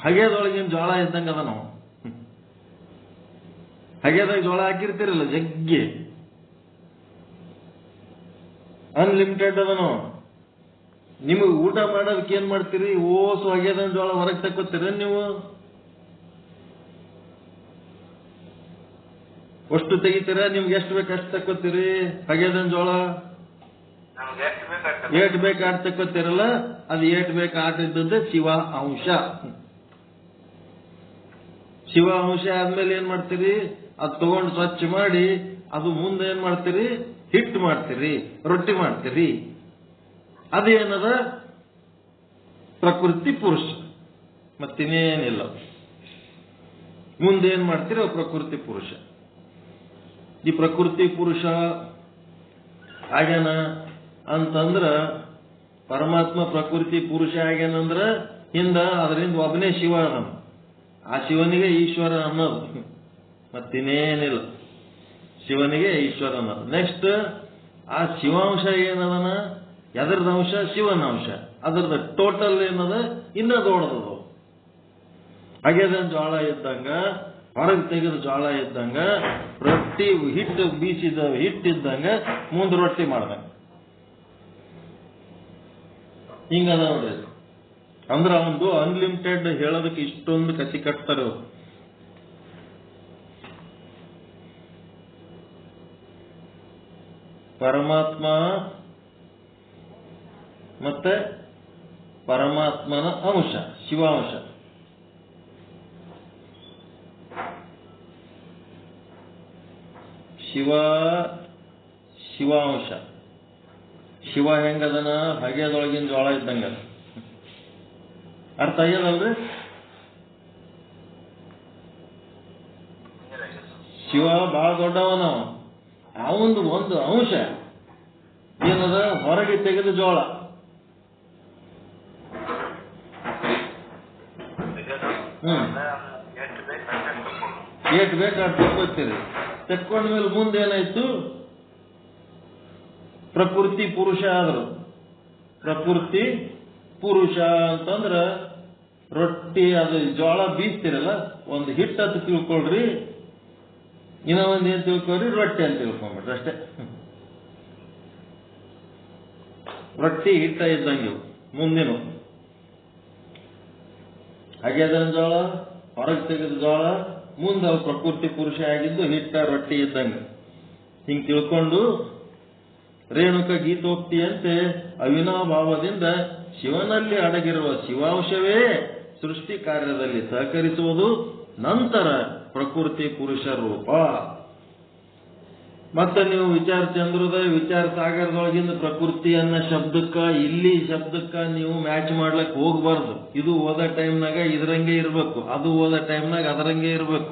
ಹಗೆದೊಳಗಿನ ಜೋಳ ಇದ್ದಂಗದ. ನಾವು ಹಗೆದಾಗ ಜೋಳ ಹಾಕಿರ್ತಿರಲ್ಲ, ಜಗ್ಗಿ ಅನ್ಲಿಮಿಟೆಡ್ ಅದನು. ನಿಮಗೆ ಊಟ ಮಾಡೋದಕ್ಕೆ ಏನ್ ಮಾಡ್ತೀರಿ? ಓಸು ಹಗೆದ ಜೋಳ ಹೊರಗೆ ತಕ್ಕೋತೀರ ನೀವು? ಅಷ್ಟು ತೆಗಿತೀರ? ನಿಮ್ಗೆ ಎಷ್ಟು ಬೇಕು ಅಷ್ಟು ತಕ್ಕೋತೀರಿ? ಹಗೆದ ಜೋಳ ಏಟ್ ಬೇಕು ಆಟ ತಕ್ಕೋತೀರಲ್ಲ, ಅದು ಏಟ್ ಬೇಕು ಆಟ ಇದ್ದದ್ದೇ ಶಿವ ಅಂಶ. ಶಿವ ಅಂಶ ಆದ್ಮೇಲೆ ಏನ್ ಮಾಡ್ತೀರಿ? ಅದು ತಗೊಂಡು ಸ್ವಚ್ಛ ಮಾಡಿ ಅದು ಮುಂದೆ ಏನ್ ಮಾಡ್ತೀರಿ? ಹಿಟ್ಟು ಮಾಡ್ತೀರಿ, ರೊಟ್ಟಿ ಮಾಡ್ತೀರಿ. ಅದೇನದ? ಪ್ರಕೃತಿ ಪುರುಷ. ಮತ್ತಿನ್ನೇನಿಲ್ಲ. ಮುಂದೇನ್ ಮಾಡ್ತೀರಿ? ಪ್ರಕೃತಿ ಪುರುಷ. ಈ ಪ್ರಕೃತಿ ಪುರುಷ ಆಗ್ಯಾನ ಅಂತಂದ್ರ ಪರಮಾತ್ಮ ಪ್ರಕೃತಿ ಪುರುಷ ಆಗ್ಯಾನಂದ್ರ ಹಿಂದ ಅದರಿಂದ ಒಬ್ಬನೇ ಶಿವ ಅದಾನ. ಆ ಶಿವನಿಗೆ ಈಶ್ವರ ಅನ್ನೋದು. ಮತ್ತಿನ್ನೇನಿಲ್ಲ. ಶಿವನಿಗೆ ಈಶ್ವರನ. ನೆಕ್ಸ್ಟ್ ಆ ಶಿವಾಂಶ ಏನದನ, ಎದರದ ಅಂಶ? ಶಿವನ ಅಂಶ. ಅದರದ ಟೋಟಲ್ ಏನದ? ಇನ್ನ ದೊಡ್ಡದದು. ಅಗೆದ ಜ್ವಾಳ ಇದ್ದಂಗ, ಹೊರಗೆ ತೆಗೆದ ಜ್ವಾಳ ಇದ್ದಂಗ, ರೊಟ್ಟಿ ಹಿಟ್ಟು ಬೀಸಿದ ಹಿಟ್ಟಿದ್ದಂಗ ಮುಂದೆ ರೊಟ್ಟಿ ಮಾಡ್ದಂಗ ಹಿಂಗದ ನೋಡ್ರಿ. ಅಂದ್ರೆ ಅವನು ಅನ್ಲಿಮಿಟೆಡ್ ಹೇಳೋದಕ್ಕೆ ಇಷ್ಟೊಂದು ಕಸಿ ಕಟ್ತಾರೆ ಅವರು. ಪರಮಾತ್ಮ ಮತ್ತೆ ಪರಮಾತ್ಮನ ಅಂಶ ಶಿವಾಂಶ. ಶಿವಾಂಶ. ಶಿವ ಹೆಂಗದನ? ಹಗೆದೊಳಗಿನ ಜ್ವಾಳ ಇದ್ದಂಗ. ಅರ್ಥ ಆಗ್ಯದಲ್ರಿ? ಶಿವ ಬಹಳ ದೊಡ್ಡವನ. ಅವಂದು ಒಂದು ಅಂಶ ಏನದ? ಹೊರಗೆ ತೆಗೆದ ಜೋಳ. ಏಟ್ ಬೇಕು ಅಷ್ಟು ತಕ್ಕೊತೀರಿ. ತೆಕ್ಕೊಂಡ್ಮೇಲೆ ಮುಂದೆ ಏನಾಯ್ತು? ಪ್ರಕೃತಿ ಪುರುಷ ಆದ್ರು. ಪ್ರಕೃತಿ ಪುರುಷ ಅಂತಂದ್ರ ರೊಟ್ಟಿ ಅದು ಜೋಳ ಬೀಸ್ತಿರಲ್ಲ, ಒಂದು ಹಿಟ್ಟು ಅಂತ ತಿಳ್ಕೊಳ್ರಿ, ಇನ್ನ ಒಂದ್ ಏನ್ ತಿಳ್ಕೊಳ್ರಿ? ರೊಟ್ಟಿ ಅಂತ ತಿಳ್ಕೊಂಡ್ಬಿಟ್ರಿ ಅಷ್ಟೇ. ರೊಟ್ಟಿ ಹಿಟ್ಟ ಇದ್ದಂಗೆ ಮುಂದಿನ ಹಾಗೆದ ಜೋಳ, ಹೊರಗೆ ತೆಗೆದ ಜೋಳ, ಮುಂದೆ ಅವ್ರು ಪ್ರಕೃತಿ ಪುರುಷ ಆಗಿದ್ದು ಹಿಟ್ಟ ರೊಟ್ಟಿ ಇದ್ದಂಗೆ. ಹಿಂಗ್ ತಿಳ್ಕೊಂಡು ರೇಣುಕ ಗೀತೋಕ್ತಿಯಂತೆ ಅವಿನಾಭಾವದಿಂದ ಶಿವನಲ್ಲಿ ಅಡಗಿರುವ ಶಿವಾಂಶವೇ ಸೃಷ್ಟಿ ಕಾರ್ಯದಲ್ಲಿ ಸಹಕರಿಸುವುದು, ನಂತರ ಪ್ರಕೃತಿ ಪುರುಷ ರೂಪ. ಮತ್ತೆ ನೀವು ವಿಚಾರ ಚಂದ್ರೋದಯ ವಿಚಾರ ಸಾಗರದೊಳಗಿಂದ ಪ್ರಕೃತಿ ಅನ್ನೋ ಶಬ್ದಕ್ಕ ಇಲ್ಲಿ ಶಬ್ದಕ್ಕ ನೀವು ಮ್ಯಾಚ್ ಮಾಡ್ಲಕ್ ಹೋಗ್ಬಾರ್ದು. ಇದು ಓದೋ ಟೈಮ್ನಾಗ ಇದರಂಗೆ ಇರ್ಬೇಕು, ಅದು ಓದೋ ಟೈಮ್ನಾಗ ಅದರಂಗೆ ಇರ್ಬೇಕು.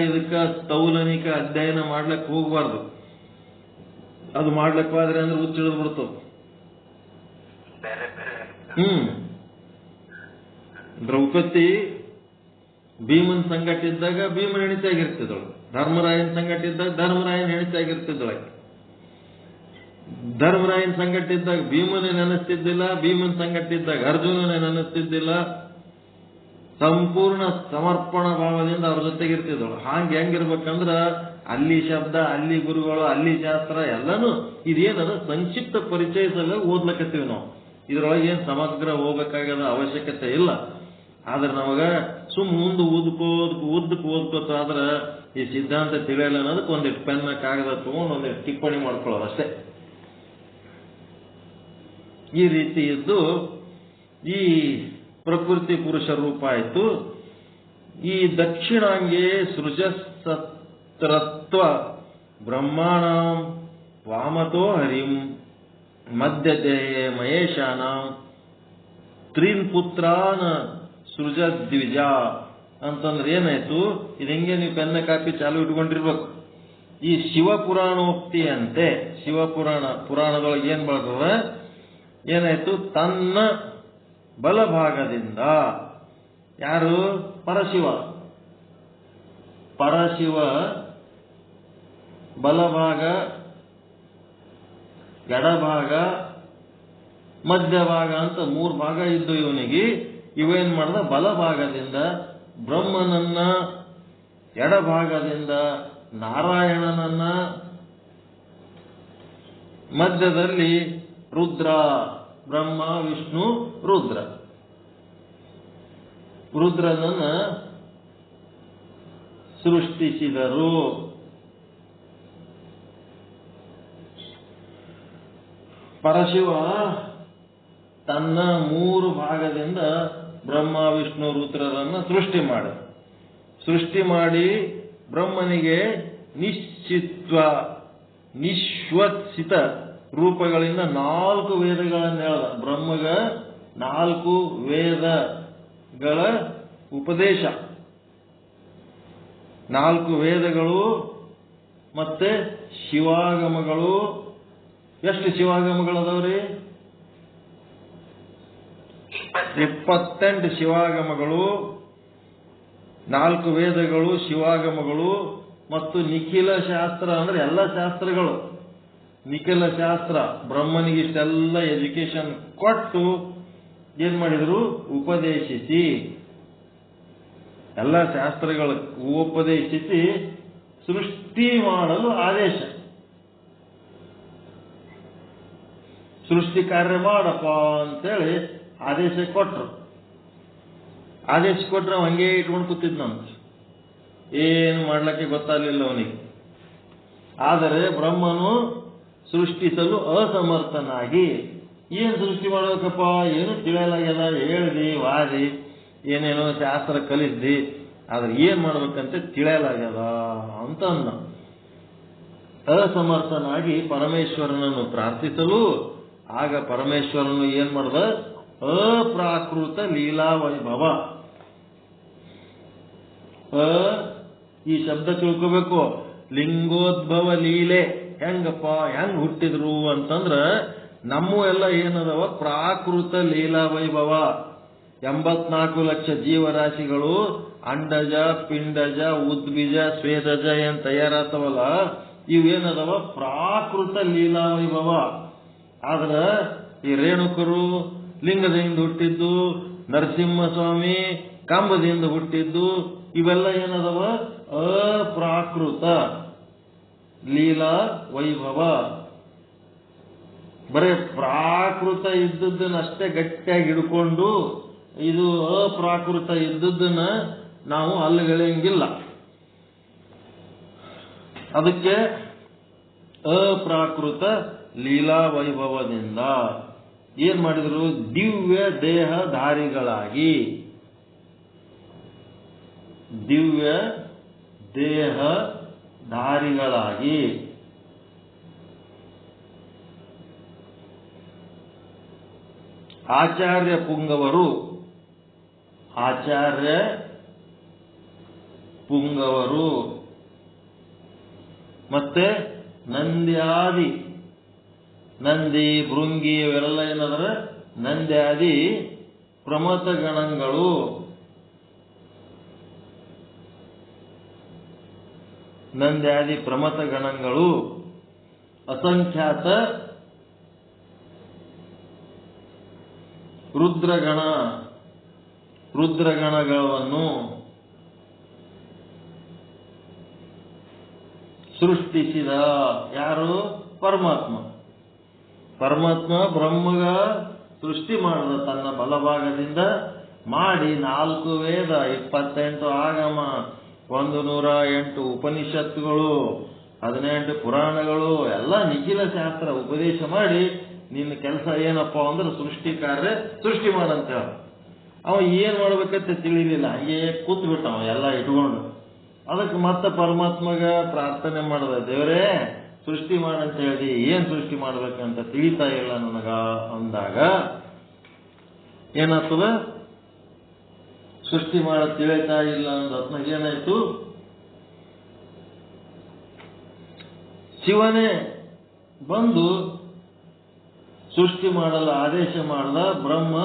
ಇದಕ್ಕ ತೌಲನಿಕ ಅಧ್ಯಯನ ಮಾಡ್ಲಕ್ ಹೋಗ್ಬಾರ್ದು. ಅದು ಮಾಡ್ಲಕ್ಕಾದ್ರೆ ಅಂದ್ರೆ ಹುಚ್ಚಿಳಿದು ಬಿಡ್ತದೆ. ದ್ರೌಪದಿ ಭೀಮನ್ ಸಂಗಟ ಇದ್ದಾಗ ಭೀಮನ್ ಹೆಣಿತಾಗಿರ್ತಿದ್ದಳು, ಧರ್ಮರಾಯನ್ ಸಂಗಟ ಇದ್ದಾಗ ಧರ್ಮರಾಯನ್ ಹೆಣಿತಾಗಿರ್ತಿದ್ದಳು. ಧರ್ಮರಾಯನ್ ಸಂಗಟ ಇದ್ದಾಗ ಭೀಮನೇ ನೆನೆಸ್ತಿದ್ದಿಲ್ಲ, ಭೀಮನ್ ಸಂಗಟ ಇದ್ದಾಗ ಅರ್ಜುನನೇ ನೆನೆಸ್ತಿದ್ದಿಲ್ಲ. ಸಂಪೂರ್ಣ ಸಮರ್ಪಣ ಭಾವದಿಂದ ಅವ್ರ ಜೊತೆಗಿರ್ತಿದ್ದಳು. ಹಾಂಗೆ ಹೆಂಗಿರ್ಬೇಕಂದ್ರ ಅಲ್ಲಿ ಶಬ್ದ, ಅಲ್ಲಿ ಗುರುಗಳು, ಅಲ್ಲಿ ಶಾಸ್ತ್ರ ಎಲ್ಲಾನು ಇದೇನದ ಸಂಕ್ಷಿಪ್ತ ಪರಿಚಯ ಸಲ ಓದ್ಲಕತ್ತೀವಿ ನಾವು. ಇದ್ರೊಳಗೆ ಏನ್ ಸಮಗ್ರ ಹೋಗ್ಬೇಕಾಗದ ಅವಶ್ಯಕತೆ ಇಲ್ಲ. ಆದ್ರೆ ನಮಗ ಮುಂದೆ ಉದ್ದಕ್ಕೆ ಓದ್ಕೋತ ಆದ್ರ ಈ ಸಿದ್ಧಾಂತ ತಿಳಿಯಲ್ಲ ಅನ್ನೋದಕ್ಕೆ ಒಂದಿಟ್ಟು ಪೆನ್ನ ಕಾಗದ ತಗೊಂಡು ಒಂದಿಟ್ಟು ಟಿಪ್ಪಣಿ ಮಾಡ್ಕೊಳ್ಳೋದು ಅಷ್ಟೇ. ಈ ರೀತಿ ಇದ್ದು ಈ ಪ್ರಕೃತಿ ಪುರುಷ ರೂಪ ಆಯ್ತು. ಈ ದಕ್ಷಿಣಾಂಗೇ ಸೃಜಸತ್ರತ್ವ ಬ್ರಹ್ಮಾಣಂ ವಾಮತೋ ಹರಿಂ ಮಧ್ಯದೇಹೇ ಮಹೇಶಾನಾಂ ತ್ರೀನ್ ಪುತ್ರಾನ್ ಸೃಜದ್ವಿಜ ಅಂತಂದ್ರೆ ಏನಾಯ್ತು? ಇದು ಹೆಂಗೆ ನೀವು ಪೆನ್ನ ಕಾಪಿ ಚಾಲು ಇಟ್ಕೊಂಡಿರ್ಬೇಕು. ಈ ಶಿವಪುರಾಣೋಕ್ತಿ ಅಂತೆ, ಪುರಾಣದೊಳಗೆ ಏನ್ ಬರ್ತದ? ಏನಾಯ್ತು? ತನ್ನ ಬಲಭಾಗದಿಂದ ಯಾರು? ಪರಶಿವ ಬಲಭಾಗ, ಎಡಭಾಗ, ಮಧ್ಯಭಾಗ ಅಂತ 3 ಭಾಗ ಇದ್ದು ಇವನಿಗೆ. ಇವೇನ್ ಮಾಡ್ದ? ಬಲಭಾಗದಿಂದ ಬ್ರಹ್ಮನನ್ನ, ಎಡಭಾಗದಿಂದ ನಾರಾಯಣನನ್ನ, ಮಧ್ಯದಲ್ಲಿ ರುದ್ರ, ಬ್ರಹ್ಮ ವಿಷ್ಣು ರುದ್ರನನ್ನ ಸೃಷ್ಟಿಸಿದರು. ಪರಶಿವ ತನ್ನ 3 ಭಾಗದಿಂದ ಬ್ರಹ್ಮ ವಿಷ್ಣು ರುದ್ರರನ್ನ ಸೃಷ್ಟಿ ಮಾಡಿ ಬ್ರಹ್ಮನಿಗೆ ನಿಶ್ವತ್ಸಿತ ರೂಪಗಳಿಂದ 4 ವೇದಗಳನ್ನು ಹೇಳ್ದ. ಬ್ರಹ್ಮಗ 4 ವೇದಗಳ ಉಪದೇಶ, 4 ವೇದಗಳು ಮತ್ತೆ ಶಿವಾಗಮಗಳು. ಎಷ್ಟು ಶಿವಾಗಮಗಳದವ್ರಿ? 28 ಶಿವಾಗಮಗಳು. 4 ವೇದಗಳು, ಶಿವಾಗಮಗಳು ಮತ್ತು ನಿಖಿಲ ಶಾಸ್ತ್ರ ಅಂದ್ರೆ ಎಲ್ಲ ಶಾಸ್ತ್ರಗಳು. ನಿಖಿಲ ಶಾಸ್ತ್ರ ಬ್ರಹ್ಮನಿಗೆ ಇಷ್ಟೆಲ್ಲ ಎಜುಕೇಶನ್ ಕೊಟ್ಟು ಏನ್ ಮಾಡಿದ್ರು? ಉಪದೇಶಿಸಿ, ಎಲ್ಲ ಶಾಸ್ತ್ರಗಳು ಉಪದೇಶಿಸಿ ಸೃಷ್ಟಿ ಮಾಡಲು ಆದೇಶ. ಸೃಷ್ಟಿ ಕಾರ್ಯ ಮಾಡಪ್ಪ ಅಂತೇಳಿ ಆದೇಶ ಕೊಟ್ರು. ಆದೇಶ ಕೊಟ್ರೆ ಹಂಗೆ ಇಟ್ಕೊಂಡು ಕೂತಿದ್ ನಾನು, ಏನು ಮಾಡ್ಲಿಕ್ಕೆ ಗೊತ್ತಾಗಲಿಲ್ಲ ಅವನಿಗೆ. ಆದರೆ ಬ್ರಹ್ಮನು ಸೃಷ್ಟಿಸಲು ಅಸಮರ್ಥನಾಗಿ, ಏನ್ ಸೃಷ್ಟಿ ಮಾಡ್ಬೇಕಪ್ಪ, ಏನು ತಿಳಿಯಲಾಗ್ಯದ, ಹೇಳ್ದಿ ವಾದಿ ಏನೇನೋ ಶಾಸ್ತ್ರ ಕಲಿಸ್ದಿ, ಆದ್ರೆ ಏನ್ ಮಾಡ್ಬೇಕಂತ ತಿಳಿಯಲಾಗ್ಯದ ಅಂತ ಅನ್ನ. ಅಸಮರ್ಥನಾಗಿ ಪರಮೇಶ್ವರನನ್ನು ಪ್ರಾರ್ಥಿಸಲು ಆಗ ಪರಮೇಶ್ವರನು ಏನ್ ಮಾಡ್ದ? ಅಪ್ರಾಕೃತ ಲೀಲಾ ವೈಭವ. ಈ ಶಬ್ದ ತಿಳ್ಕೋಬೇಕು. ಲಿಂಗೋದ್ಭವ ಲೀಲೆ ಹೆಂಗಪ್ಪ, ಹೆಂಗ್ ಹುಟ್ಟಿದ್ರು ಅಂತಂದ್ರ ನಮ್ಮ ಎಲ್ಲ ಏನದವ? ಪ್ರಾಕೃತ ಲೀಲಾ ವೈಭವ. 84 ಲಕ್ಷ ಜೀವರಾಶಿಗಳು ಅಂಡಜ, ಪಿಂಡಜ, ಉದ್ಬೀಜ, ಸ್ವೇದಜ ಏನ್ ತಯಾರಾತವಲ್ಲ, ಇವೇನದವ? ಪ್ರಾಕೃತ ಲೀಲಾ ವೈಭವ. ಆದ್ರ ಈ ರೇಣುಕರು ಲಿಂಗದಿಂದ ಹುಟ್ಟಿದ್ದು, ನರಸಿಂಹಸ್ವಾಮಿ ಕಂಬದಿಂದ ಹುಟ್ಟಿದ್ದು, ಇವೆಲ್ಲ ಏನದವ? ಅಪ್ರಾಕೃತ ಲೀಲಾ ವೈಭವ. ಬರೇ ಪ್ರಾಕೃತ ಇದ್ದದ್ದನ್ನ ಅಷ್ಟೇ ಗಟ್ಟಿಯಾಗಿ ಹಿಡ್ಕೊಂಡು ಇದು ಅಪ್ರಾಕೃತ ಇದ್ದದ್ದನ್ನ ನಾವು ಅಲ್ಲಗಳೆಯಂಗಿಲ್ಲ. ಅದಕ್ಕೆ ಅಪ್ರಾಕೃತ ಲೀಲಾ ವೈಭವದಿಂದ ಏನ್ ಮಾಡಿದ್ರು? ದಿವ್ಯ ದೇಹಧಾರಿಗಳಾಗಿ, ದಿವ್ಯ ದೇಹಧಾರಿಗಳಾಗಿ ಆಚಾರ್ಯ ಪುಂಗವರು, ಆಚಾರ್ಯ ಪುಂಗವರು ಮತ್ತೆ ನಂದ್ಯಾದಿ, ನಂದಿ ಭೃಂಗಿ ಇವೆಲ್ಲ ಏನಂದ್ರೆ ನಂದ್ಯಾದಿ ಪ್ರಮಥ ಗಣಗಳು, ನಂದ್ಯಾದಿ ಪ್ರಮಥ ಗಣಗಳು ಅಸಂಖ್ಯಾತ ರುದ್ರಗಣಗಳನ್ನು ಸೃಷ್ಟಿಸಿದ ಯಾರು? ಪರಮಾತ್ಮ. ಪರಮಾತ್ಮ ಬ್ರಹ್ಮಗ ಸೃಷ್ಟಿ ಮಾಡಿದ ತನ್ನ ಬಲಭಾಗದಿಂದ ಮಾಡಿ 4 ವೇದ, 28 ಆಗಮ, 108 ಉಪನಿಷತ್ತುಗಳು, 18 ಪುರಾಣಗಳು ಎಲ್ಲ ನಿಖಿಲ ಶಾಸ್ತ್ರ ಉಪದೇಶ ಮಾಡಿ ನಿನ್ನ ಕೆಲಸ ಏನಪ್ಪಾ ಅಂದ್ರೆ ಸೃಷ್ಟಿ ಕಾರ್ಯ ಸೃಷ್ಟಿ ಮಾಡಂತ ಹೇಳ. ಅವ ಏನ್ ಮಾಡ್ಬೇಕಂತ ತಿಳಿಲಿಲ್ಲ, ಹಂಗೆ ಕೂತ್ ಬಿಟ್ಟವ ಎಲ್ಲ ಇಟ್ಕೊಂಡು. ಅದಕ್ಕೆ ಮತ್ತೆ ಪರಮಾತ್ಮಗ ಪ್ರಾರ್ಥನೆ ಮಾಡದ, ದೇವರೇ ಸೃಷ್ಟಿ ಮಾಡಂತ ಹೇಳಿ, ಏನ್ ಸೃಷ್ಟಿ ಮಾಡ್ಬೇಕಂತ ತಿಳಿತಾ ಇಲ್ಲ ನನಗ ಅಂದಾಗ ಏನಾಗ್ತದ? ಸೃಷ್ಟಿ ಮಾಡ ತಿಳಿತಾ ಇಲ್ಲ ಅಂದ ಏನಾಯ್ತು? ಶಿವನೇ ಬಂದು ಸೃಷ್ಟಿ ಮಾಡಲು ಆದೇಶ ಮಾಡಿದ. ಬ್ರಹ್ಮ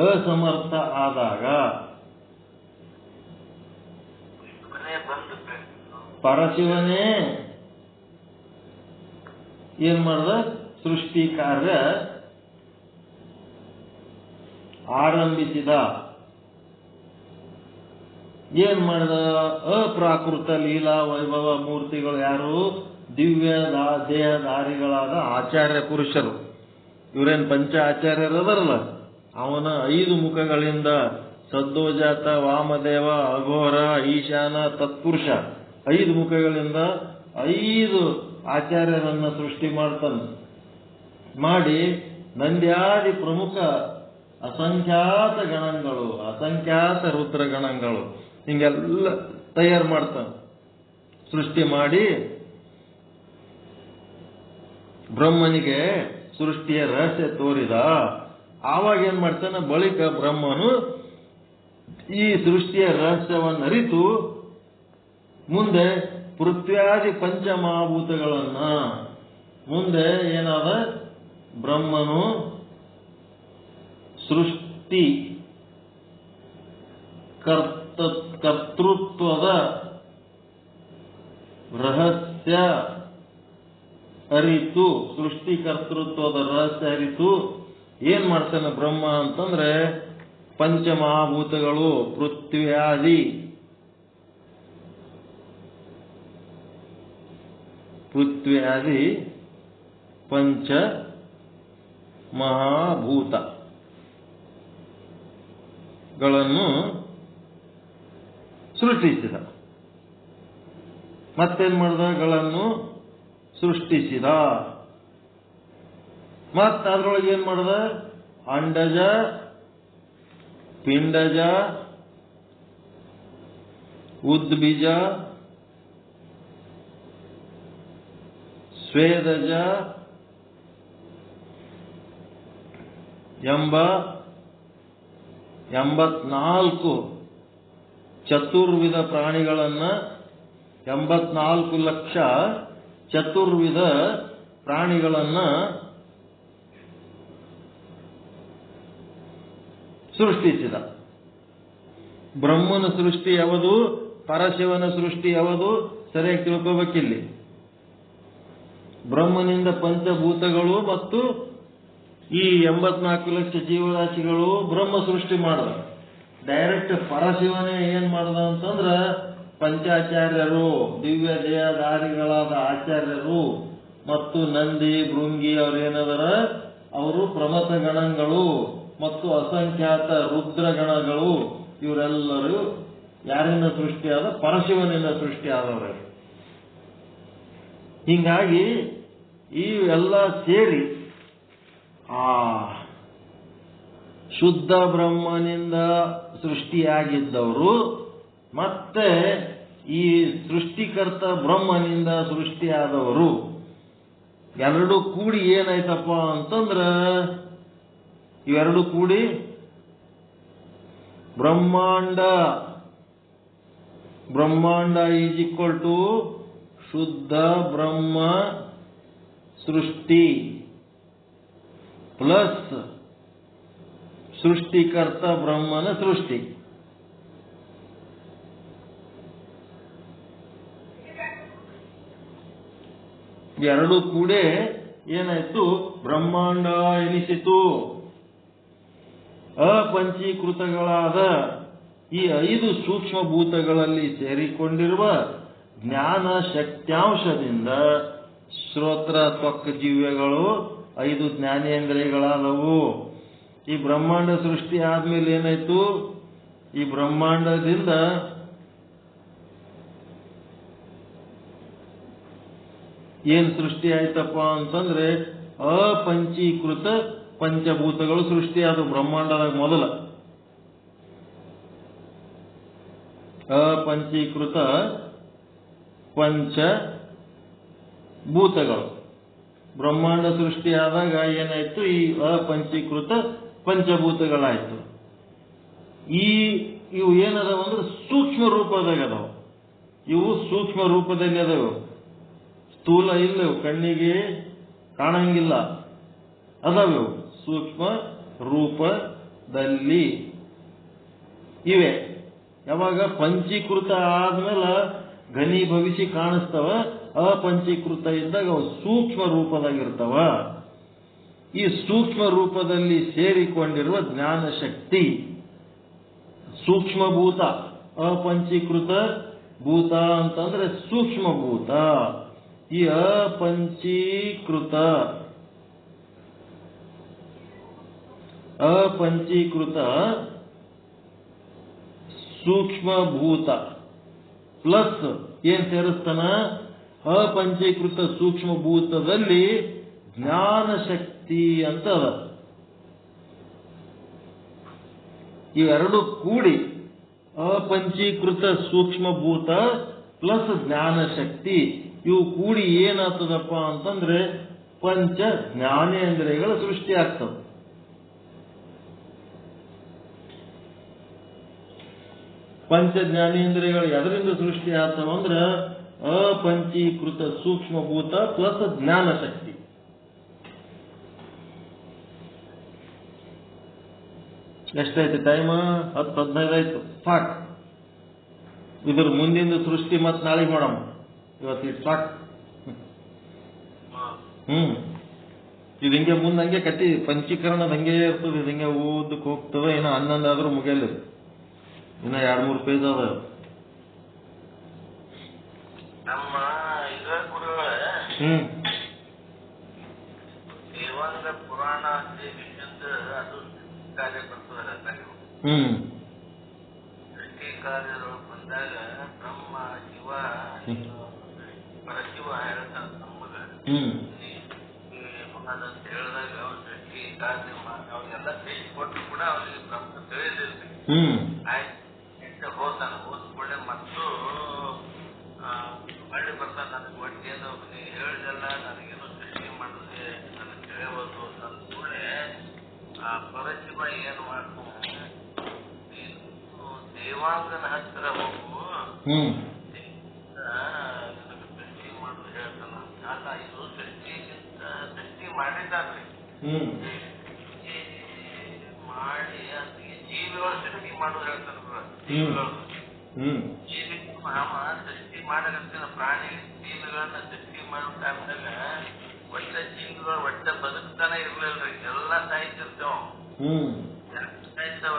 ಅಸಮರ್ಥ ಆದಾಗ ಪರಶಿವನೇ ಏನ್ ಮಾಡ್ದ? ಸೃಷ್ಟಿ ಕಾರ್ಯ ಆರಂಭಿಸಿದ. ಏನ್ ಮಾಡಿದ? ಅಪ್ರಾಕೃತ ಲೀಲಾ ವೈಭವ ಮೂರ್ತಿಗಳು ಯಾರು? ದಿವ್ಯ ದೇಹಧಾರಿಗಳಾದ ಆಚಾರ್ಯ ಪುರುಷರು. ಇವರೇನ್ ಪಂಚ ಆಚಾರ್ಯರದರಲ್ಲ, ಅವನ 5 ಮುಖಗಳಿಂದ ಸದ್ದೋಜಾತ, ವಾಮದೇವ, ಅಘೋರ, ಈಶಾನ, ತತ್ಪುರುಷ 5 ಮುಖಗಳಿಂದ 5 ಆಚಾರ್ಯರನ್ನ ಸೃಷ್ಟಿ ಮಾಡ್ತಾನೆ. ಮಾಡಿ ನಂದ್ಯಾದಿ ಪ್ರಮುಖ ಅಸಂಖ್ಯಾತ ಗಣಗಳು, ಅಸಂಖ್ಯಾತ ರುದ್ರ ಗಣಗಳು ಹಿಂಗೆಲ್ಲ ತಯಾರು ಮಾಡ್ತಾನೆ. ಸೃಷ್ಟಿ ಮಾಡಿ ಬ್ರಹ್ಮನಿಗೆ ಸೃಷ್ಟಿಯ ರಹಸ್ಯ ತೋರಿದ. ಆವಾಗ ಏನ್ ಮಾಡ್ತಾನೆ? ಬಳಿಕ ಬ್ರಹ್ಮನು ಈ ಸೃಷ್ಟಿಯ ರಹಸ್ಯವನ್ನು ಅರಿತು ಮುಂದೆ ಪೃಥ್ವ್ಯಾದಿ ಪಂಚಮಹಾಭೂತಗಳನ್ನ, ಮುಂದೆ ಏನಾದ? ಬ್ರಹ್ಮನು ಸೃಷ್ಟಿ ಕರ್ತೃತ್ವದ ರಹಸ್ಯ ಅರಿತು, ಸೃಷ್ಟಿಕರ್ತೃತ್ವದ ರಹಸ್ಯ ಅರಿತು ಏನ್ ಮಾಡ್ತಾನೆ ಬ್ರಹ್ಮ ಅಂತಂದ್ರೆ ಪಂಚಮಹಾಭೂತಗಳು ಪೃಥ್ವ್ಯಾದಿ ಪಂಚ ಮಹಾಭೂತಗಳನ್ನು ಸೃಷ್ಟಿಸಿದ. ಮತ್ತೇನ್ ಮಾಡಿದಗಳನ್ನು ಸೃಷ್ಟಿಸಿದ. ಮತ್ತ ಅದ್ರೊಳಗೆ ಏನ್ ಮಾಡಿದ? ಅಂಡಜ, ಪಿಂಡಜ, ಉದ್ಬೀಜ, ಸ್ವೇದಜ ಎಂಬ 84 ಚತುರ್ವಿಧ ಪ್ರಾಣಿಗಳನ್ನ, 84 ಲಕ್ಷ ಚತುರ್ವಿಧ ಪ್ರಾಣಿಗಳನ್ನ ಸೃಷ್ಟಿಸಿದ. ಬ್ರಹ್ಮನ ಸೃಷ್ಟಿ ಯಾವುದು, ಪರಶಿವನ ಸೃಷ್ಟಿ ಯಾವುದು ಸರಿಯಾಗಿ ತಿಳ್ಕೋಬೇಕಿಲ್ಲಿ. ಬ್ರಹ್ಮನಿಂದ ಪಂಚಭೂತಗಳು ಮತ್ತು ಈ 84 ಲಕ್ಷ ಜೀವರಾಶಿಗಳು ಬ್ರಹ್ಮ ಸೃಷ್ಟಿ ಮಾಡಿದ. ಡೈರೆಕ್ಟ್ ಪರಶಿವನೇ ಏನ್ ಮಾಡ್ದ ಅಂತಂದ್ರ ಪಂಚಾಚಾರ್ಯರು, ದಿವ್ಯ ದೇಹಧಾರಿಗಳಾದ ಆಚಾರ್ಯರು ಮತ್ತು ನಂದಿ ಭೃಂಗಿ ಅವರೇನದರ ಅವರು ಪ್ರಮಥ ಗಣಗಳು ಮತ್ತು ಅಸಂಖ್ಯಾತ ರುದ್ರಗಣಗಳು ಇವರೆಲ್ಲರೂ ಯಾರಿಂದ ಸೃಷ್ಟಿಯಾದ? ಪರಶಿವನಿಂದ ಸೃಷ್ಟಿಯಾದವರು. ಹೀಗಾಗಿ ಈ ಎಲ್ಲ ಸೇರಿ ಆ ಶುದ್ಧ ಬ್ರಹ್ಮನಿಂದ ಸೃಷ್ಟಿಯಾಗಿದ್ದವರು ಮತ್ತೆ ಈ ಸೃಷ್ಟಿಕರ್ತ ಬ್ರಹ್ಮನಿಂದ ಸೃಷ್ಟಿಯಾದವರು ಎರಡು ಕೂಡಿ ಏನಾಯ್ತಪ್ಪ ಅಂತಂದ್ರ, ಇವೆರಡು ಕೂಡಿ ಬ್ರಹ್ಮಾಂಡ ಈಸ್ ಈಕ್ವಲ್ ಟು ಶುದ್ಧ ಬ್ರಹ್ಮ ಸೃಷ್ಟಿ ಪ್ಲಸ್ ಸೃಷ್ಟಿಕರ್ತ ಬ್ರಹ್ಮನ ಸೃಷ್ಟಿ. ಎರಡು ಕೂಡೆ ಏನಾಯ್ತು? ಬ್ರಹ್ಮಾಂಡ ಎನಿಸಿತು. ಅಪಂಚೀಕೃತಗಳಾದ ಈ 5 ಸೂಕ್ಷ್ಮಭೂತಗಳಲ್ಲಿ ಸೇರಿಕೊಂಡಿರುವ ಜ್ಞಾನ ಶಕ್ತ್ಯಾಂಶದಿಂದ ಶ್ರೋತ್ರ ತ್ವಕ್ ಜೀವ್ಯಗಳು 5 ಜ್ಞಾನೇಂದ್ರಿಯಗಳಾದವು. ಈ ಬ್ರಹ್ಮಾಂಡ ಸೃಷ್ಟಿ ಆದ್ಮೇಲೆ ಏನಾಯ್ತು? ಈ ಬ್ರಹ್ಮಾಂಡದಿಂದ ಏನ್ ಸೃಷ್ಟಿ ಆಯ್ತಪ್ಪ ಅಂತಂದ್ರೆ ಅಪಂಚೀಕೃತ ಪಂಚಭೂತಗಳು ಸೃಷ್ಟಿಯಾದವು. ಬ್ರಹ್ಮಾಂಡದಾಗ ಮೊದಲ ಅಪಂಚೀಕೃತ ಪಂಚಭೂತಗಳು ಬ್ರಹ್ಮಾಂಡ ಸೃಷ್ಟಿಯಾದಾಗ ಏನಾಯ್ತು? ಈ ಅಪಂಚೀಕೃತ ಪಂಚಭೂತಗಳಾಯ್ತು. ಇವು ಏನದಾವ ಅಂದ್ರೆ ಸೂಕ್ಷ್ಮ ರೂಪದಾಗ ಅದಾವ. ಇವು ಸೂಕ್ಷ್ಮ ರೂಪದಲ್ಲಿ ಅದಾವ, ಸ್ಥೂಲ ಇಲ್ಲವು, ಕಣ್ಣಿಗೆ ಕಾಣಂಗಿಲ್ಲ, ಅದಾವೆ. ಸೂಕ್ಷ್ಮ ರೂಪದಲ್ಲಿ ಇವೆ. ಯಾವಾಗ ಪಂಚೀಕೃತ ಆದ್ಮೇಲೆ ಘನೀಭವಿಸಿ ಕಾಣಿಸ್ತವ, ಅಪಂಚೀಕೃತ ಇದ್ದಾಗ ಅವು ಸೂಕ್ಷ್ಮ ರೂಪದಾಗಿರ್ತಾವ. ಈ ಸೂಕ್ಷ್ಮ ರೂಪದಲ್ಲಿ ಸೇರಿಕೊಂಡಿರುವ ಜ್ಞಾನ ಶಕ್ತಿ ಸೂಕ್ಷ್ಮಭೂತ. ಅಪಂಚೀಕೃತ ಭೂತ ಅಂತಂದ್ರೆ ಸೂಕ್ಷ್ಮಭೂತ. ಈ ಅಪಂಚೀಕೃತ ಸೂಕ್ಷ್ಮಭೂತ ಪ್ಲಸ್ ಏನ್ ಸೇರಿಸ್ತಾನ? ಅಪಂಚೀಕೃತ ಸೂಕ್ಷ್ಮಭೂತದಲ್ಲಿ ಜ್ಞಾನ ಶಕ್ತಿ ಅಂತ ಅದ. ಇವೆರಡು ಕೂಡಿ ಅಪಂಚೀಕೃತ ಸೂಕ್ಷ್ಮಭೂತ ಪ್ಲಸ್ ಜ್ಞಾನ ಶಕ್ತಿ, ಇವು ಕೂಡಿ ಏನಾಗ್ತದಪ್ಪ ಅಂತಂದ್ರೆ ಪಂಚ ಜ್ಞಾನೇಂದ್ರಿಯಗಳ ಸೃಷ್ಟಿ ಆಗ್ತದೆ. ಪಂಚ ಜ್ಞಾನೇಂದ್ರಿಯಗಳು ಎದರಿಂದ ಸೃಷ್ಟಿ ಆಗ್ತಾವ ಅಂದ್ರೆ ಅಪಂಚೀಕೃತ ಸೂಕ್ಷ್ಮಭೂತ ಪ್ಲಸ್ ಜ್ಞಾನ ಶಕ್ತಿ. ಎಷ್ಟೈತಿ ಟೈಮ್? 10-15 ಆಯ್ತು, ಸಾಕು. ಇದ್ರ ಮುಂದಿನ ಸೃಷ್ಟಿ ಮತ್ತೆ ನಾಳೆಗೆ ನೋಡಮ್ಮ, ಇವತ್ತು ಇಟ್ಟು ಸಾಕು. ಇದು ಹಿಂಗೆ ಮುಂದೆ ಹಂಗೆ ಕಟ್ಟಿ ಪಂಚೀಕರಣದ ಹಂಗೆ ಇರ್ತದೆ, ಇದು ಹಿಂಗೆ ಓದಕ್ಕೆ ಹೋಗ್ತದೆ. ಏನೋ 11 ಆದ್ರೂ ಮುಗಿಯಲ್ಲ, ಇನ್ನ 2-3 ಪೇಜ್ ಅದ. ನಮ್ಮ ಇದ್ರ ಗುರುಗಳೇ ದೇವಾಂಗ ಪುರಾಣ ವಿಷಯದ ಅದು ಕಾರ್ಯ ಬರ್ತದೆ. ಸೃಷ್ಟಿ ಕಾರ್ಯಗಳು ಬಂದಾಗ ಬ್ರಹ್ಮ ಶಿವ ಪರಶಿವ ಹೇಳ್ತಾನೆ ನಮಗ ಅಂತ ಹೇಳಿದಾಗ ಅವ್ರ ಸೃಷ್ಟಿ ಕಾರ್ಯ ಅವೆಲ್ಲ ತಿಳಿಸ್ಕೊಟ್ಟು ಕೂಡ ಅವ್ರಿಗೆ ಬ್ರಹ್ಮ ತಿಳಿದಿರ್ಲಿ. ಆಯ್ತು ಹೋಗ್ತಾನೆ, ಹೋದ್ಕೊಳ್ಳೆ ಮತ್ತು ಮಳ್ಳಿ ಬರ್ತಾನೆ. ನನಗೆ ಒಟ್ಟೇನು ನೀ ಹೇಳಿದೆಲ್ಲ ನನಗೇನು ಸೃಷ್ಟಿ ಮಾಡಿದ್ರೆ ನನಗೆ ತಿಳಿಯಬಹುದು ನನ್ನ ಕೂಡಲೇ ಆ ಪರಶಿವ ಏನು ಮಾಡ್ತಾನೆ, ದೇವಾಂಗನ ಹತ್ತಿರ ಹೋಗು, ನನಗೆ ಸೃಷ್ಟಿ ಮಾಡುದು ಹೇಳ್ತಾನ. ಅಲ್ಲ, ಇದು ಸೃಷ್ಟಿ ಮಾಡಿದ್ದಾರ್ರಿ, ಮಾಡಿ ಅದಕ್ಕೆ ಜೀವಿಗಳು ಸೃಷ್ಟಿ ಮಾಡೋದು ಹೇಳ್ತಾನ. ಜೀವಿಗಳು ಸೃಷ್ಟಿ ಮಾಡಕತ್ತಿನ ಪ್ರಾಣಿ ಜೀವಿಗಳನ್ನ ಸೃಷ್ಟಿ ಮಾಡೋ ಟೈಮ್ದಾಗ ಒಟ್ಟ ಜೀವಿಗಳು ಒಟ್ಟ ಬದುಕ್ತಾನೆ ಇರ್ಲಿಲ್ರಿ, ಎಲ್ಲಾ ಸಾಯ್ತಿರ್ತಾವ. ಸಾಯ್ತಾವ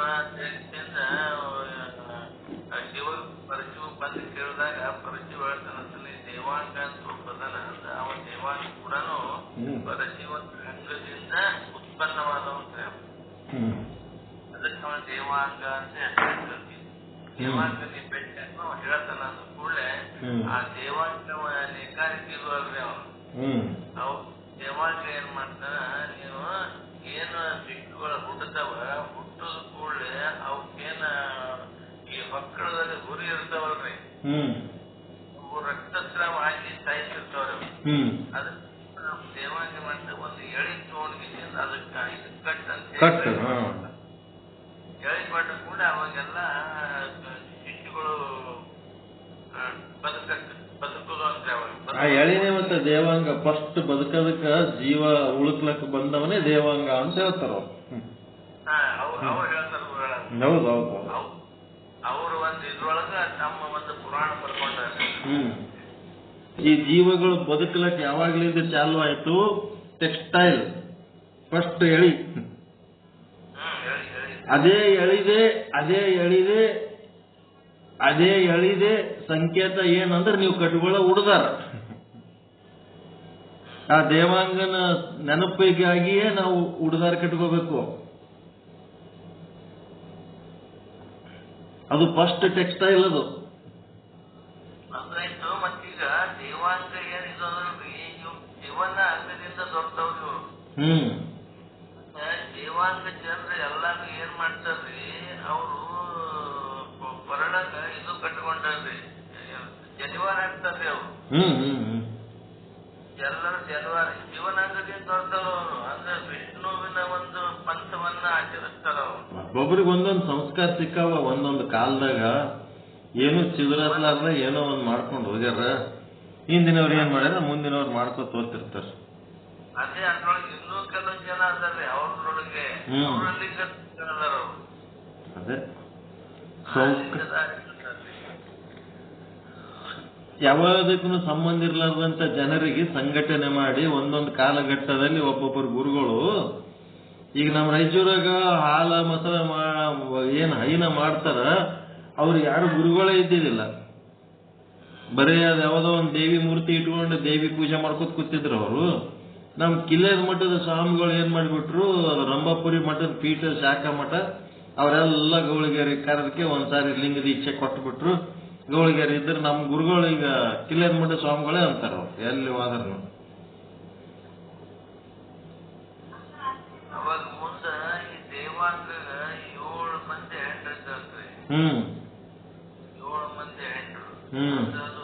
ಶಿವ ಪರಶಿವ ಬಂದು ಕೇಳಿದಾಗ ಪರಶಿವ ಹೇಳ್ತಾನೆ, ದೇವಾಂಗ ಅಂತ ಒಬ್ಬದನ, ಅವ ದೇವಾಂಗ ಕೂಡ ಪರಶಿವ ಅಂಗದಿಂದ ಉತ್ಪನ್ನವಾದವಂತ, ಅದಕ್ಕೆ ಅವ ದೇವಾಂಗ ಅಂತ ಹೇಳ್ತಾರೆ. ದೇವಾಂಗ ನೀ ಬೆಟ್ಟನ್ನು ಹೇಳ್ತಾನ ಅಂದ ಕೂಡಲೇ ಆ ದೇವಾಂಗ ನೇಕಾರಿಕೆ ಅಲ್ರಿ ಅವ್ ದೇವಾಂಗ ಏನ್ ಮಾಡ್ತಾನ, ನೀವು ಏನು ದಿಕ್ಕುಗಳ ಹುಟ್ಟತಾವ, ಹುಟ್ಟದ ಕೂಡಲೇ ಅವಕ್ಕೇನ ಈ ಮಕ್ಕಳದಲ್ಲಿ ಗುರಿ ಇರ್ತಾವಲ್ರಿ, ಅವು ರಕ್ತಸ್ರಾವ ಆಗಿ ಸಾಯ್ತಿರ್ತಾವ್ರಿ. ಅದಕ್ಕೆ ದೇವಾಂಗ ಮಾಡ್ತಾ ಒಂದು ಎಳಿ ತಗೊಂಡ್ಗಿಂದ ಅದಕ್ಕೆ ಇದು ಕಟ್ ಅಂತ ಎಳಿ ಕೊಟ್ಟ ಕೂಡ ಅವಾಗೆಲ್ಲ ಶಿಶುಗಳು ಬದುಕುದು ಅಂತ. ಆ ಎಳಿನೇ ಮತ್ತೆ ದೇವಾಂಗ ಫಸ್ಟ್ ಬದುಕೋದಕ್ಕ ಜೀವ ಉಳುಕ್ಲಕ್ ಬಂದವನೇ ದೇವಾಂಗ ಅಂತ ಹೇಳ್ತಾರ ಅವ್ರು ಹೇಳ್ತಾರ. ಹೌದೌದು, ಅವರು ಒಂದು ಇದ್ರೊಳಗ ತಮ್ಮ ಒಂದು ಪುರಾಣ ಬರ್ಕೊಂಡಾರ. ಈ ಜೀವಗಳು ಬದುಕಲಕ್ ಯಾವಾಗ್ಲಿಂದ ಚಾಲು ಆಯ್ತು? ಟೆಕ್ಸ್ಟೈಲ್ ಫಸ್ಟ್ ಎಳಿ, ಅದೇ ಎಳಿದೆ ಸಂಕೇತ ಏನಂದ್ರೆ ನೀವು ಕಟ್ಕೊಳ್ಳೋ ಉಡ್ದಾರ. ಆ ದೇವಾಂಗನ ನೆನಪಿಗಾಗಿಯೇ ನಾವು ಉಡ್ದಾರ ಕಟ್ಕೋಬೇಕು. ಅದು ಫಸ್ಟ್ ಟೆಕ್ಸ್ಟೈಲ್ ಅದು. ಮತ್ತೀಗ ದೇವಾಂಗ ಏನಿದು ಅಂದ್ರೆ ಶಿವನ ಅಂಗದಿಂದ ದೊಡ್ಡವ್ರು. ದೇವಾಂಗ ಜನರು ಎಲ್ಲಾನು ಏನ್ ಮಾಡ್ತಾರ್ರಿ, ಅವರು ಕೊರಳಾಗ ಇದು ಕಟ್ಕೊಂಡ್ರಿ, ಜನಿವಾರ ಹಾಕ್ತಾರ್ರಿ. ಅವ್ರು ಎಲ್ಲರೂ ಜನಿವಾರ ಶಿವನ ಅಂಗದಿಂದ ದೊಡ್ಡವರು ಅಂದ್ರೆ ವಿಷ್ಣುವಿನ ಒಂದು ಪಂಥವನ್ನ ಆಚರಿಸ್ತಾರ. ಒಬ್ಬೊಬ್ರಿಗೆ ಒಂದೊಂದು ಸಂಸ್ಕಾರ ಸಿಕ್ಕಾವ. ಒಂದೊಂದು ಕಾಲದಾಗ ಏನು ಚಿಗುರಲಾರ್ದ ಏನೋ ಒಂದ್ ಮಾಡ್ಕೊಂಡು ಹೋಗ್ಯಾರ. ಹಿಂದಿನವ್ರು ಏನ್ ಮಾಡ್ಯಾರ, ಮುಂದಿನವ್ರು ಮಾಡ್ಕೊತ ಹೋಗ್ತಿರ್ತಾರ. ಅದೇ ಅದ್ರೊಳಗೆ ಇನ್ನೂ ಕೆಲವು ಜನ ಅದಾರೆ, ಅವ್ರೊಳಗೆ ಅವರಲ್ಲಿ ಅದೇ ಯಾವ್ದಕ್ಕೂ ಸಂಬಂಧ ಇರ್ಲಾರ್ದಂತ ಜನರಿಗೆ ಸಂಘಟನೆ ಮಾಡಿ ಒಂದೊಂದು ಕಾಲಘಟ್ಟದಲ್ಲಿ ಒಬ್ಬೊಬ್ಬರು ಗುರುಗಳು, ಈಗ ನಮ್ಮ ರಾಯಚೂರಾಗ ಹಾಲ ಮೊಸರ ಏನ್ ಹೈನ ಮಾಡ್ತಾರ, ಅವ್ರು ಯಾರು ಗುರುಗಳೇ ಇದ್ದಿದ್ದಿಲ್ಲ. ಬರೀ ಅದ್ ಯಾವ್ದೋ ಒಂದು ದೇವಿ ಮೂರ್ತಿ ಇಟ್ಕೊಂಡು ದೇವಿ ಪೂಜೆ ಮಾಡ್ಕೊತ ಕೂತಿದ್ರು ಅವರು. ನಮ್ ಕಿಲ್ಲೇದ ಮಠದ ಸ್ವಾಮಿಗಳು ಏನ್ ಮಾಡಿಬಿಟ್ರು, ಅದು ರಂಭಾಪುರಿ ಮಠದ ಪೀಠ ಶಾಖಾ ಮಠ ಅವರೆಲ್ಲ ಗೌಳಿಗೆರೆ ಕರೆದಕ್ಕೆ ಒಂದ್ಸಾರಿ ಲಿಂಗ ದೀಕ್ಷೆ ಕೊಟ್ಬಿಟ್ರು. ಗೌಳಿಗೆರೆ ಇದ್ರೆ ನಮ್ ಗುರುಗಳು ಈಗ ಕಿಲ್ಲೇದ ಮಠದ ಸ್ವಾಮಿಗಳೇ ಅಂತಾರ ಎಲ್ಲಿ ಹೋದ್ರು. ಅವಾಗ ಮುಂದ ಈ ದೇವಾಂಗ 7 ಮಂದಿ ಹೆಂಡ್ರಿ, 7 ಮಂದಿ ಹೆಂಡ್ರು. ಅದು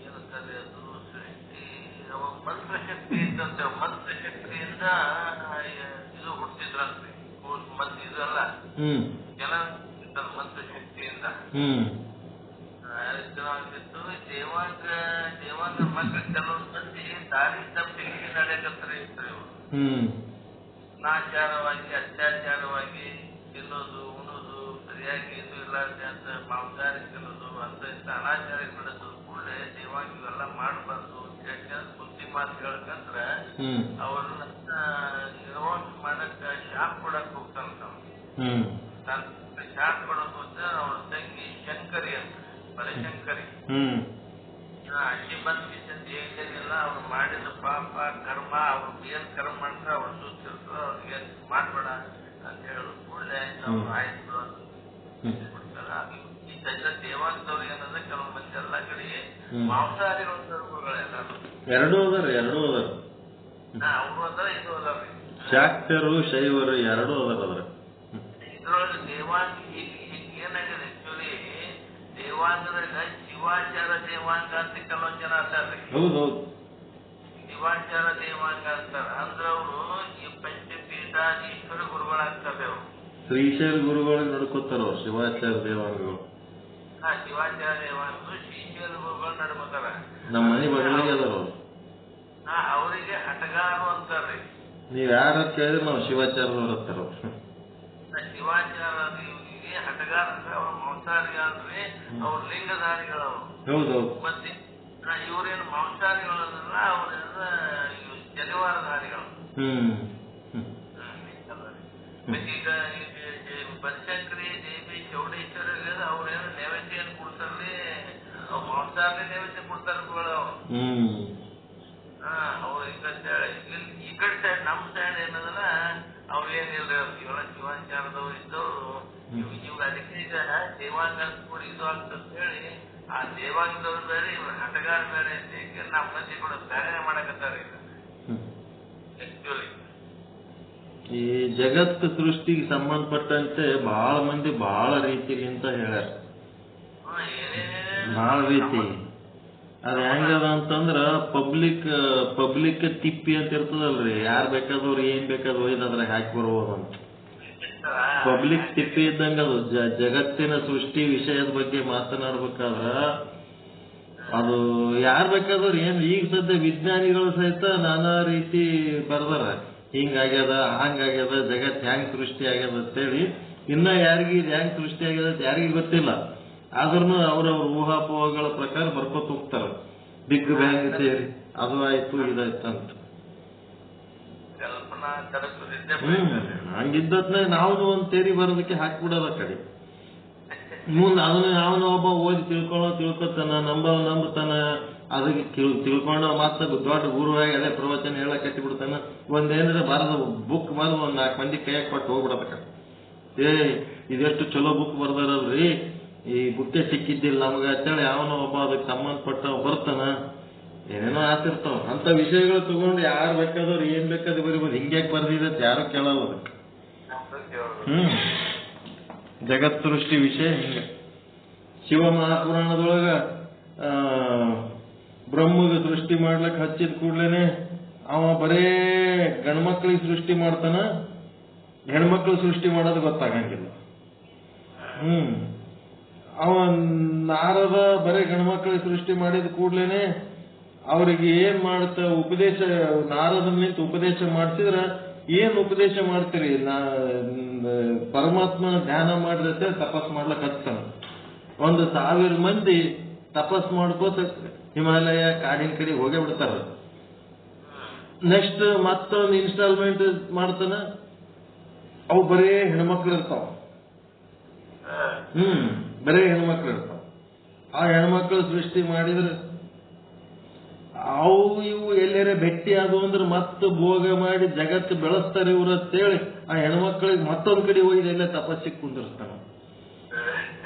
ಏನಂತಾರೆ, ಅದು ಸೃಷ್ಟಿ ಮಂತ್ರಶಕ್ತಿ ಇದ್ದಂತೆ. ಮಂತ್ರಶಕ್ತಿಯಿಂದ ಇದು ಹುಟ್ಟಿದ್ರಂತೆ ಮಂದಿ. ಇದಲ್ಲ ಜನ ಮಂತ್ರಶಕ್ತಿಯಿಂದ ಆಗಿತ್ತು. ದೇವಾಂಗ ಮಕ್ಕಳು ಕೆಲವೊಂದು ಮಂದಿ ದಾರಿ ತಪ್ಪಿ ನಡೆಯಕತ್ತಾರೆ ಇವ್ರು. ಅನಾಚಾರವಾಗಿ ಅತ್ಯಾಚಾರವಾಗಿ ತಿನ್ನೋದು ಉಣೋದು ಸರಿಯಾಗಿ ಇದು ಇಲ್ಲ ಅಂತ ಮಾಂಸಾಹಾರಿ ತಿನ್ನೋದು ಅಂತ ಇಂಥ ಅನಾಚಾರ ಬಿಡೋದು ಕೂಡಲೇ ದೇವಾಂಗ ಇವೆಲ್ಲ ಮಾಡಬಾರ್ದು ಬುದ್ಧಿ ಮಾತು ಹೇಳ್ಕಂದ್ರ ಅವ್ರನ್ನ ನಿರ್ವಾಹ ಮಾಡಕ್ ಶಾಪ್ ಕೊಡಕ್ ಹೋಗ್ತಾನ ಶಾಪ್ ಕೊಡೋದು ಅಂತ ಅವ್ರ ತಂಗಿ ಶಂಕರಿ ಅಂತ ಬನಶಂಕರಿ ಅಡ್ಡಿ ಬಂದ್ ಏನಿಲ್ಲ ಅವ್ರು ಮಾಡಿದ ಪಾಪ ಕರ್ಮ ಅವ್ರು ಏನ್ ಕರ್ಮ ಮಾಡ್ತಾರೆ ಅವ್ರು ಸುತ್ತಿರ್ತಾರ ಅವ್ರಿಗೆ ಮಾಡ್ಬೇಡ ಅಂತ ಹೇಳೋದು ಕೂಡಲೇ ನಾವು ಆಯ್ತು ಬಿಡ್ತಾರ. ಈ ಸಜ್ಜ ದೇವಾಂಗದವ್ರು ಏನಂದ್ರೆ ಕೆಲವು ಮಂದಿ ಎಲ್ಲಾ ಕಡೆ ಮಾಂಸಾಹಾರಿಗಳು ಎರಡೂ ಅದಾರ ಅವ್ರು ಅದಾರ ಇದು ಅದಾವ್ರಿ ಶಾಕ್ತರು ಶೈವರು ಎರಡೂ ಅದಾರ ಇದ್ರೊಳಗೆ ದೇವಾಂಗ ಏನಾಗಿದೆ ಆಕ್ಚುಲಿ ದೇವಾಂಗದಾಗ ಶಿವಾಚಾರ ದೇವಾಂಗ ಅಂತ ಕೆಲವೊಂದ್ ಜನ ಅಂತಾರ್ರಿ. ಹೌದೌದು ಶಿವಾಚಾರ ದೇವಾಂಗ ಅಂತಾರ ಅಂದ್ರ ಅವ್ರು ಈ ಪಂಚಪೀಠಾಧೀಶ್ವರ ಗುರುಗಳಾಗ್ತಾರೆ ಅವ್ರು ಶ್ರೀಶೈಲ ಗುರುಗಳಿಗೆ ನಡ್ಕೋತಾರ ಅವ್ರು ಶಿವಾಚಾರ ದೇವಾಂಗಗಳು. ಶಿವಾಚಾರ ದೇವಾಂಗ ಶ್ರೀಶೈಲ ಗುರುಗಳು ನಡ್ಕೋತಾರ. ನಮ್ಮ ಮನೆ ಬದಲಿಗೆ ಅದಾರ ಅವ್ರು. ಅವರಿಗೆ ಹಟಗಾರು ಅಂತಾರ್ರಿ. ನೀವ್ ಯಾರ ಕೇಳಿದ್ರೆ ನಾವು ಶಿವಾಚಾರದವ್ರು ಹತ್ತಾರ ಅವ್ರು. ಶಿವಾಚಾರ ಹಟಗಾರ ಅಂದ್ರೆ ಅವ್ರ ಮಾಂಸಾಹಾರಿಗಳಲ್ರಿ ಅವ್ರ ಲಿಂಗಧಾರಿಗಳವ್ರು. ಹೌದೌದು. ಮತ್ತೆ ಇವ್ರೇನು ಮಾಂಸಾಹಾರಿಗಳಲ್ಲ ಅವ್ರೇನ ಶನಿವಾರಧಾರಿಗಳು. ಈಗ ಬನಶಂಕರಿ ದೇವಿ ಚೌಡೇಶ್ವರ ಅವ್ರೇನು ನೈವೇದ್ಯ ಏನ್ ಕೊಡ್ತಾರ್ರಿ ಮಾಂಸಾಹಾರಿ ನೈವೇದ್ಯ ಕೊಡ್ತಾರ ಅವ್ರು ಈ ಕಡೆ ಸೈಡ್ ನಮ್ ಸೈಡ್ ಏನದಲ್ಲ ಅವ್ರು ಏನಿಲ್ಲ ಇವೆಲ್ಲ ಶಿವಾಚಾರದವ್ರು ಇದ್ದವ್ರು ಇವಾಗ ಅದಕ್ಕೆ ಈಗ ದೇವಾಂಗ ಕೂಡ ಇದು ಆಗ್ತಂತ ಹೇಳಿ ಆ ದೇವಾಂಗದವ್ರು ಬೇರೆ ಇವ್ರ ಹಟಗಾರ ಬೇರೆ ಅಂತ ನಮ್ಮ ಮಂದಿ ಕೂಡ ಬೇರೆ ಮಾಡಕತ್ತಾರ ಈಗ ಆಕ್ಚುಲಿ. ಈ ಜಗತ್ ಸೃಷ್ಟಿಗೆ ಸಂಬಂಧಪಟ್ಟಂತೆ ಬಹಳ ಮಂದಿ ಬಹಳ ರೀತಿಲಿಂತ ಹೇಳ್ಯಾರ. ಬಹಳ ರೀತಿ ಅದ್ ಹೆಂಗದ ಅಂತಂದ್ರ ಪಬ್ಲಿಕ್ ತಿಪ್ಪಿ ಅಂತ ಇರ್ತದಲ್ರಿ, ಯಾರ್ ಬೇಕಾದವ್ರು ಏನ್ ಬೇಕಾದ್ ಒಯ್ದು ಅದ್ರಾಗ ಹಾಕಿ ಬರ್ಬೋದಂತ. ಪಬ್ಲಿಕ್ ತಿಪ್ಪಿ ಇದ್ದಂಗ ಅದು ಜಗತ್ತಿನ ಸೃಷ್ಟಿ ವಿಷಯದ ಬಗ್ಗೆ ಮಾತನಾಡ್ಬೇಕಾದ್ರ ಅದು ಯಾರ್ ಬೇಕಾದವ್ರು ಏನ್ ಈಗ ಸದ್ಯ ವಿಜ್ಞಾನಿಗಳು ಸಹಿತ ನಾನಾ ರೀತಿ ಬರ್ದಾರ. ಹಿಂಗಾಗ್ಯದ ಹಂಗಾಗ್ಯದ ಜಗತ್ ಹ್ಯಾಂಗ್ ಸೃಷ್ಟಿ ಆಗ್ಯದ ಅಂತೇಳಿ ಇನ್ನ ಯಾರಿಗ ಇದು ಹ್ಯಾಂಗ್ ಸೃಷ್ಟಿ ಆಗ್ಯದ ಅಂತ ಯಾರಿಗೂ ಗೊತ್ತಿಲ್ಲ. ಆದ್ರೂ ಅವ್ರವ್ರ ಊಹಾಪೋಹಗಳ ಪ್ರಕಾರ ಬರ್ಕೋತ ಹೋಗ್ತಾರ. ಬಿಗ್ ಬ್ಯಾಂಗ್ ಥಿಯರಿ ಅದು ಆಯ್ತು ಇದಾಯ್ತು ಅಂತ. ಹಂಗಿದ್ದತ್ನಾಗ ನಾವು ಒಂದ್ ಥಿಯರಿ ಬರೋದಕ್ಕೆ ಹಾಕ್ಬಿಡೋದ ಕಡೆ ಮುಂದೆ ಅದನ್ನ ಯಾವನ ಒಬ್ಬ ಓದಿ ತಿಳ್ಕೊತಾನ ನಂಬತಾನ ಅದಕ್ಕೆ ತಿಳ್ಕೊಂಡ ಮತ್ತ ದೊಡ್ಡ ಗುರುವಾಗಿ ಅದೇ ಪ್ರವಚನ ಹೇಳಕ್ ಕಟ್ಟಿಬಿಡ್ತಾನ. ಒಂದೇನ್ರ ಬರದ ಬುಕ್ ಬಂದು ಒಂದ್ 4 ಮಂದಿ ಕೈಯಾಗ ಕೊಟ್ಟು ಹೋಗ್ಬಿಡಬೇಕ. ಇದೆಷ್ಟು ಚಲೋ ಬುಕ್ ಬರ್ದಾರಲ್ರಿ, ಈ ಬುಕ್ಕೆ ಸಿಕ್ಕಿದ್ದಿಲ್ಲ ನಮಗ ಅಂತೇಳಿ ಯಾವನೋ ಒಬ್ಬ ಅದಕ್ಕೆ ಸಂಬಂಧಪಟ್ಟ ಬರ್ತಾನ. ಏನೇನೋ ಆತಿರ್ತಾವ ಅಂತ ವಿಷಯಗಳು ತಗೊಂಡು ಯಾರು ಬೇಕಾದವ್ರು ಏನ್ ಬೇಕಾದ್ರೆ ಬರೀಬೋದು. ಹಿಂಗ್ಯಾಕ್ ಬರ್ದಿದೆ ಅಂತ ಯಾರು ಕೇಳಲ್ಲ ಅದಕ್ಕೆ. ಜಗತ್ ಸೃಷ್ಟಿ ವಿಷಯ ಹಿಂಗ. ಶಿವ ಮಹಾಪುರಾಣದೊಳಗ ಬ್ರಹ್ಮಗ ಸೃಷ್ಟಿ ಮಾಡ್ಲಕ್ ಹಚ್ಚಿದ ಕೂಡ್ಲೇನೆ ಅವ ಬರೇ ಗಂಡ್ಮಕ್ಳಿಗೆ ಸೃಷ್ಟಿ ಮಾಡ್ತಾನ, ಹೆಣ್ಮಕ್ಳು ಸೃಷ್ಟಿ ಮಾಡೋದು ಗೊತ್ತಾಗಂಗಿಲ್ಲ. ಅವ ನಾರದ ಬರೇ ಗಂಡ್ಮಕ್ಳಿಗೆ ಸೃಷ್ಟಿ ಮಾಡಿದ ಕೂಡ್ಲೇನೆ ಅವ್ರಿಗೆ ಏನ್ ಮಾಡುತ್ತ ಉಪದೇಶ, ನಾರದನಿಂದ ಉಪದೇಶ ಮಾಡ್ತಿದ್ರ ಏನ್ ಉಪದೇಶ ಮಾಡ್ತೀರಿ, ಪರಮಾತ್ಮ ಧ್ಯಾನ ಮಾಡಿದ್ರೆ ತಪಸ್ ಮಾಡ್ಲಕ್ ಹಚ್ತಾನ. 1,000 ಮಂದಿ ತಪಸ್ ಮಾಡ್ಕೋತ ಹಿಮಾಲಯ ಕಾಡಿನ ಕಡೆ ಹೋಗೇ ಬಿಡ್ತಾರ. ನೆಕ್ಸ್ಟ್ ಮತ್ತೊಂದು ಇನ್ಸ್ಟಾಲ್ಮೆಂಟ್ ಮಾಡ್ತಾನ, ಅವು ಬರೇ ಹೆಣ್ಮಕ್ಳು ಇರ್ತಾವ. ಬರೇ ಹೆಣ್ಮಕ್ಳು ಇರ್ತಾವ. ಆ ಹೆಣ್ಮಕ್ಳು ಸೃಷ್ಟಿ ಮಾಡಿದ್ರೆ ಅವು ಇವು ಎಲ್ಲಾರ ಭೇಟಿ ಆದವು ಅಂದ್ರೆ ಮತ್ತೆ ಭೋಗ ಮಾಡಿ ಜಗತ್ತು ಬೆಳೆಸ್ತಾರೆ ಇವ್ರು ಅಂತೇಳಿ ಆ ಹೆಣ್ಮಕ್ಳಿಗೆ ಮತ್ತೊಂದ್ ಕಡೆ ಹೋಗಿ ಎಲ್ಲ ತಪಸ್ಸಿಗೆ ಕುಂದಿರ್ತಾನ.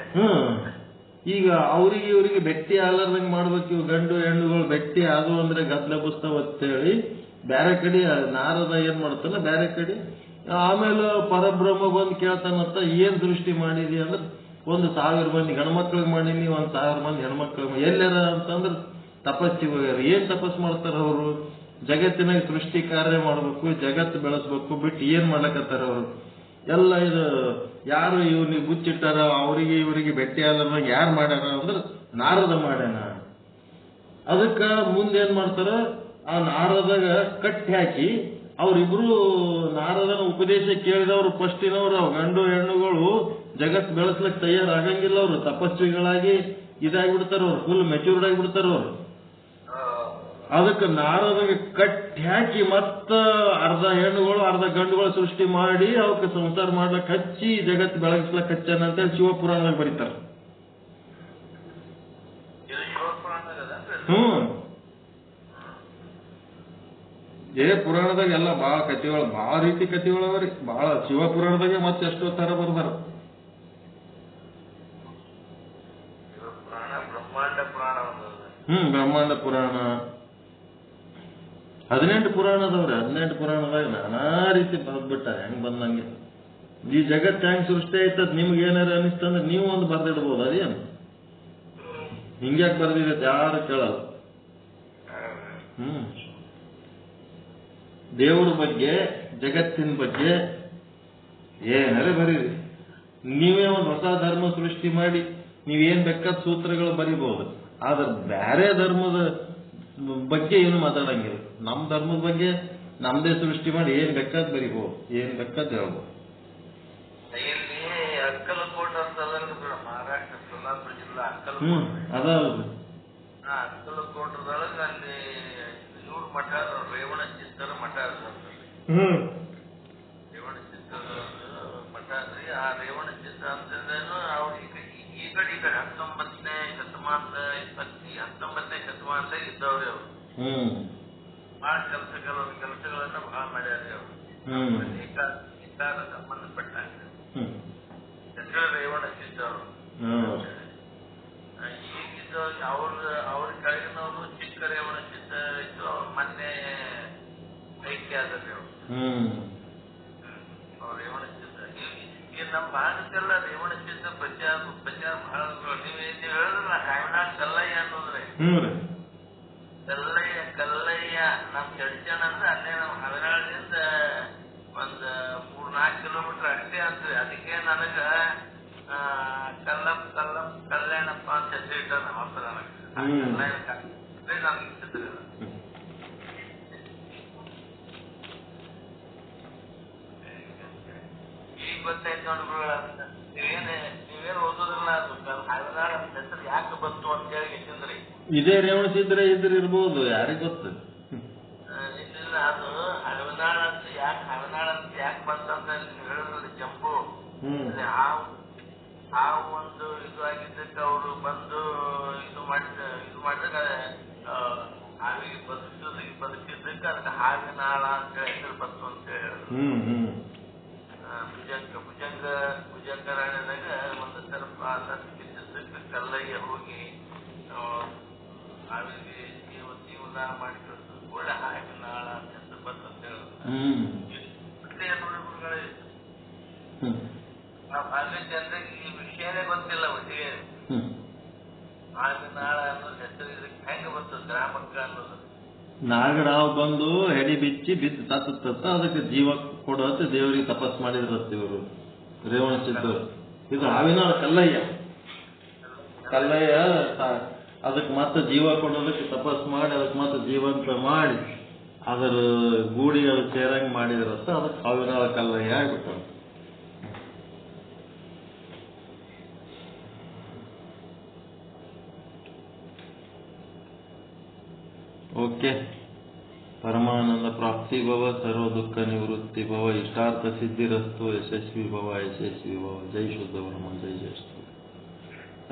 ಈಗ ಅವ್ರಿಗೆ ಇವ್ರಿಗೆ ಭೇಟಿ ಆಗ್ಲಾರ್ದಂಗೆ ಮಾಡ್ಬೇಕು. ಇವು ಗಂಡು ಹೆಣ್ಣುಗಳು ಭೇಟಿ ಆದವು ಅಂದ್ರೆ ಗದ್ಲಬುಸ್ತಾವ ಅಂತೇಳಿ ಬೇರೆ ಕಡೆ ನಾರದ ಏನ್ ಮಾಡ್ತಾನ, ಬೇರೆ ಕಡೆ ಆಮೇಲೆ ಪರಬ್ರಹ್ಮ ಬಂದು ಕೇಳ್ತಾನಂತ ಏನ್ ಸೃಷ್ಟಿ ಮಾಡಿದಿ ಅಂದ್ರೆ 1,000 ಮಂದಿ ಗಂಡ್ಮಕ್ಳಿಗೆ ಮಾಡೀನಿ, 1,000 ಮಂದಿ ಹೆಣ್ಮಕ್ಳಿಗೆ. ಎಲ್ಲಾರ ಅಂತಂದ್ರೆ ತಪಸ್ಸಿಗೆ ಹೋಗ್ಯಾರ. ಏನ್ ತಪಸ್ ಮಾಡ್ತಾರ ಅವರು? ಜಗತ್ತಿನಾಗ ಸೃಷ್ಟಿ ಕಾರ್ಯ ಮಾಡ್ಬೇಕು, ಜಗತ್ತು ಬೆಳೆಸ್ಬೇಕು ಬಿಟ್ಟು ಏನ್ ಮಾಡ್ಲಕತ್ತಾರ ಅವರು ಎಲ್ಲ? ಇದು ಯಾರು ಇವ್ನಿಗೆ ಬುಚ್ಚಿಟ್ಟಾರ, ಅವರಿಗೆ ಇವರಿಗೆ ಭೇಟಿ ಆದ ಯಾರು ಮಾಡ್ಯಾರ ಅಂದ್ರೆ ನಾರದ ಮಾಡ್ಯಾನ. ಅದಕ್ಕ ಮುಂದೇನ್ ಮಾಡ್ತಾರ, ಆ ನಾರದಾಗ ಕಟ್ಟಿ ಹಾಕಿ ಅವರಿಬ್ರು ನಾರದನ ಉಪದೇಶ ಕೇಳಿದವರು ಫಸ್ಟಿನವರು ಗಂಡು ಹೆಣ್ಣುಗಳು ಜಗತ್ ಬೆಳೆಸ್ಲಿಕ್ಕೆ ತಯಾರಾಗಂಗಿಲ್ಲ ಅವರು ತಪಸ್ವಿಗಳಾಗಿ ಇದಾಗ್ಬಿಡ್ತಾರ ಅವ್ರು ಫುಲ್ ಮೆಚ್ಯೂರ್ಡ್ ಆಗಿಬಿಡ್ತಾರ ಅವ್ರು. ಅದಕ್ಕೆ ನಾರದಗೆ ಕಟ್ಟಿ ಹಾಕಿ ಮತ್ತ ಅರ್ಧ ಹೆಣ್ಣುಗಳು ಅರ್ಧ ಗಂಡುಗಳು ಸೃಷ್ಟಿ ಮಾಡಿ ಅವಕ್ಕೆ ಸಂಸಾರ ಮಾಡ್ಲಕ್ ಹಚ್ಚಿ ಜಗತ್ ಬೆಳಗಿಸ್ಲಕ್ ಹಚ್ಚಾನ ಅಂತೇಳಿ ಶಿವಪುರಾಣದಾಗ ಬರೀತಾರ. ಪುರಾಣದಾಗ ಎಲ್ಲ ಬಾಳ ಕಥೆಗಳು ಬಾಳ ರೀತಿ ಕಥೆಗಳು ಅವರಿ. ಬಾಳ ಶಿವಪುರಾಣದಾಗೆ ಮತ್ತೆ ಎಷ್ಟೋ ತರ ಬರ್ದಾರ. ಬ್ರಹ್ಮಾಂಡ ಪುರಾಣ 18 ಪುರಾಣ ಅದಾವ್ರಿ. 18 ಪುರಾಣದಾಗ ನಾನಾ ರೀತಿ ಬರ್ದ್ಬಿಟ್ಟಾರೆ ಹೆಂಗ್ ಬಂದಂಗೆ. ಈ ಜಗತ್ ಹೆಂಗ್ ಸೃಷ್ಟಿ ಆಯ್ತದ ನಿಮ್ಗೆ ಏನಾರ ಅನಿಸ್ತಂದ್ರೆ ನೀವು ಒಂದು ಬರ್ದಿಡ್ಬೋದು. ಅದೇನು ಹಿಂಗ್ಯಾಕ್ ಬರ್ದಿದೆ ಯಾರು ಕೇಳಲ್ಲ. ದೇವ್ರ ಬಗ್ಗೆ ಜಗತ್ತಿನ ಬಗ್ಗೆ ಏನಾರ ಬರೀರಿ. ನೀವೇ ಒಂದು ಹೊಸ ಧರ್ಮ ಸೃಷ್ಟಿ ಮಾಡಿ ನೀವೇನ್ ಬೇಕಾದ ಸೂತ್ರಗಳು ಬರೀಬಹುದು. ಆದ್ರೆ ಬೇರೆ ಧರ್ಮದ ಬಗ್ಗೆ ಏನು ಮಾತಾಡಂಗಿಲ್ಲ. ನಮ್ಮ ಧರ್ಮದ ಬಗ್ಗೆ ನಮ್ದೇ ಸೃಷ್ಟಿ ಮಾಡಿ ಏನ್ ಬೇಕಾದ್ ಬರೀಬಹುದು, ಏನ್ ಬೇಕಾದ್ ಹೇಳ್ಬೋದು. ಅಕ್ಕಲಕೋಟ ಮಹಾರಾಷ್ಟ್ರ ಸೋಲಾಪುರ ಜಿಲ್ಲಾ ಅದಾವ್ರಿ. ಅಕ್ಕಲಕೋಟದೊಳಗ ಅಲ್ಲಿ ಇವ್ರ ಮಠ ರೇವಣ ಚಿತ್ತರ ಮಠ ರೇವಣ ಚಿತ್ರದ ಮಠ ಅದ್ರಿ. ಆ ರೇವಣ ಚಿತ್ರ ಅಂತಂದ್ರೇನು ಅವ್ರು ಈ ಕಡೆ 19ನೇ ಶತಮಾನದಾಗ ಇದ್ದವ್ರಿ ಅವ್ರು. ಬಹಳ ಕೆಲಸಗಳನ್ನ ಬಹಳ ಮಾಡ್ಯಾರ್ರಿ ಅವ್ರು. ನಿಕಾರ ಸಂಬಂಧಪಟ್ಟ ಹೆಸರು ರೇವಣ ಚಿತ್ರ ಅವರು. ಈಗಿದ್ದ ಅವ್ರ ಕೆಳಗಿನವರು ಚಿಕ್ಕ ರೇವಣ ಚಿತ್ರ ಇತ್ತು. ಅವ್ರ ಮೊನ್ನೆ ಐಕ್ಯ ಆದ್ರಿ ಅವರು. ಅವ್ರ ರೇವಣ ಚಿತ್ರ ಈಗ ನಮ್ಮ ಭಾರತಕ್ಕೆಲ್ಲ ರೇವಣ ಚಿತ್ರ ಪ್ರಚಾರ ಬಹಳ. ನೀವು ಹೇಳಿದ್ರಲ್ಲ ಕಾಯ್ನಾಡ್ ಕಲ್ಲಯ್ಯ ಅನ್ನೋದ್ರಿ. ಕಲ್ಲಯ್ಯ ನಮ್ ಜಡ್ಜನ್ ಅಂದ್ರೆ ಅಲ್ಲೇ ನಾವು ಹದಿನಾಳದಿಂದ ಒಂದ್ 3-4 ಕಿಲೋಮೀಟರ್ ಅಷ್ಟೇ ಅಂತ್ರಿ. ಅದಕ್ಕೆ ನನಗ ಕಲ್ಯಾಣಪ್ಪ ಅಂತ ಹೆಸರಿಟ್ಟ ನಮ್ಮ ಅಪ್ಪ ನನಗೆ. ನನಗೆ ಇಷ್ಟಿದ್ರಿ ಈಗ ಗೊತ್ತಾಯ್ತು ನೋಡಿ. ನೀವೇನು ಓದೋದ್ರಲ್ಲ ಅದು ಹದಿನಾಳ ಹೆಸರು ಯಾಕೆ ಬಂತು ಅಂತ ಹೇಳಿ ಇಟ್ಟಿದ್ರಿ. ಇದೇ ರೇವಣ ಚಿತ್ರ ಇರ್ಬೋದು, ಯಾರಿಗೆ ಗೊತ್ತು. ಇಲ್ಲ ಅದು ಹಳವನಾಳ ಅಂತ ಯಾಕೆ ಬಂತಂತ ಹೇಳಿದ್ರಿ. ಜಂಬು ಹಾವು ಒಂದು ಇದು ಆಗಿದ್ದಕ್ಕೆ ಅವರು ಬಂದು ಇದು ಮಾಡಿದಾಗ ಹಾವಿಗೆ ಬದುಕಿದ್ದಕ್ಕೆ ಅದಕ್ಕೆ ಹಾವಿನಾಳ ಅಂತ ಹೇಳಿ ಹೆಸರು ಬಂತು ಅಂತ ಹೇಳಿ. ಭುಜಂಗರಾಯದಾಗ ಒಂದು ಸರ್ಪ ಬಿದ್ದಿದ್ದಕ್ಕೆ ಕಲ್ಲಯ್ಯ ಹೋಗಿ ಹಾವಿಗೆ ಜೀವದಾನ ಮಾಡಿ ಕಳಿಸೋದು ಒಳ್ಳೆ ಹಾವಿನಾಳ ಅಂತ ಹೆಸರು ಬಂತು ಅಂತ ಹೇಳೋದು. ಗುರುಗಳೇ ಭಾಗ ಜನರಿಗೆ ಈ ವಿಷಯನೇ ಗೊತ್ತಿಲ್ಲ. ಒಟ್ಟಿಗೆ ಹಾವಿನಾಳ ಅನ್ನೋದು ಹೆಸರು ಇದಕ್ಕೆ ಹೆಂಗ ಬಂತು ಗ್ರಾಮಕ್ಕ ಅನ್ನೋದು. ನಾಗರಾವ್ ಬಂದು ಹೆಡಿ ಬಿಚ್ಚಿ ಬಿದ್ದು ತತ್ತ ಅದಕ್ಕೆ ಜೀವ ಕೊಡೋತ್ತೆ ದೇವರಿಗೆ ತಪಸ್ ಮಾಡಿದ್ರತ್ತೆ ಇವರು ರೇವಣ ಚಿತ್ರ. ಇದು ಹಾವಿನಾಳ ಕಲ್ಲಯ್ಯ ಅದಕ್ಕೆ ಮತ್ತೆ ಜೀವ ಕೊಡೋದಕ್ಕೆ ತಪಸ್ ಮಾಡಿ ಅದಕ್ಕೆ ಮತ್ತೆ ಜೀವಂತ ಮಾಡಿ ಅದರ ಗೂಡಿಗೆ ಅದು ಸೇರಂಗ್ ಮಾಡಿದ್ರತ್ತ. ಅದಕ್ಕೆ ಹಾವಿನಾಳ ಕಲ್ಲಯ್ಯ ಆಗ್ಬಿಟ್ಟ. ಓಕೆ. ಪರಮಾನಂದ ಪ್ರಾಪ್ತಿ ಭವ, ಸರ್ವ ದುಃಖ ನಿವೃತ್ತಿ ಭವ, ಇಷ್ಟಾರ್ಥ ಸಿದ್ಧಿರಸ್ತು, ಯಶಸ್ವಿ ಭವ. ಜೈ ಶುದ್ಧ ಬ್ರಹ್ಮ, ಜೈ ಜಯಸ್ತು.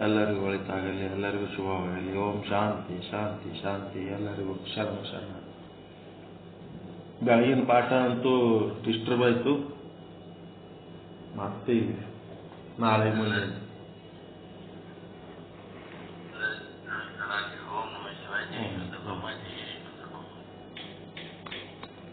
ಎಲ್ಲರಿಗೂ ಒಳಿತಾಗಲಿ, ಎಲ್ಲರಿಗೂ ಶುಭವಾಗಲಿ. ಓಂ ಶಾಂತಿ ಶಾಂತಿ ಶಾಂತಿ. ಎಲ್ಲರಿಗೂ ಶರಣ. ಬೆಳಗಿನ ಪಾಠ ಅಂತೂ ಡಿಸ್ಟರ್ಬ್ ಆಯ್ತು. ಮತ್ತೆ ನಾಳೆ ಮುಂದೆ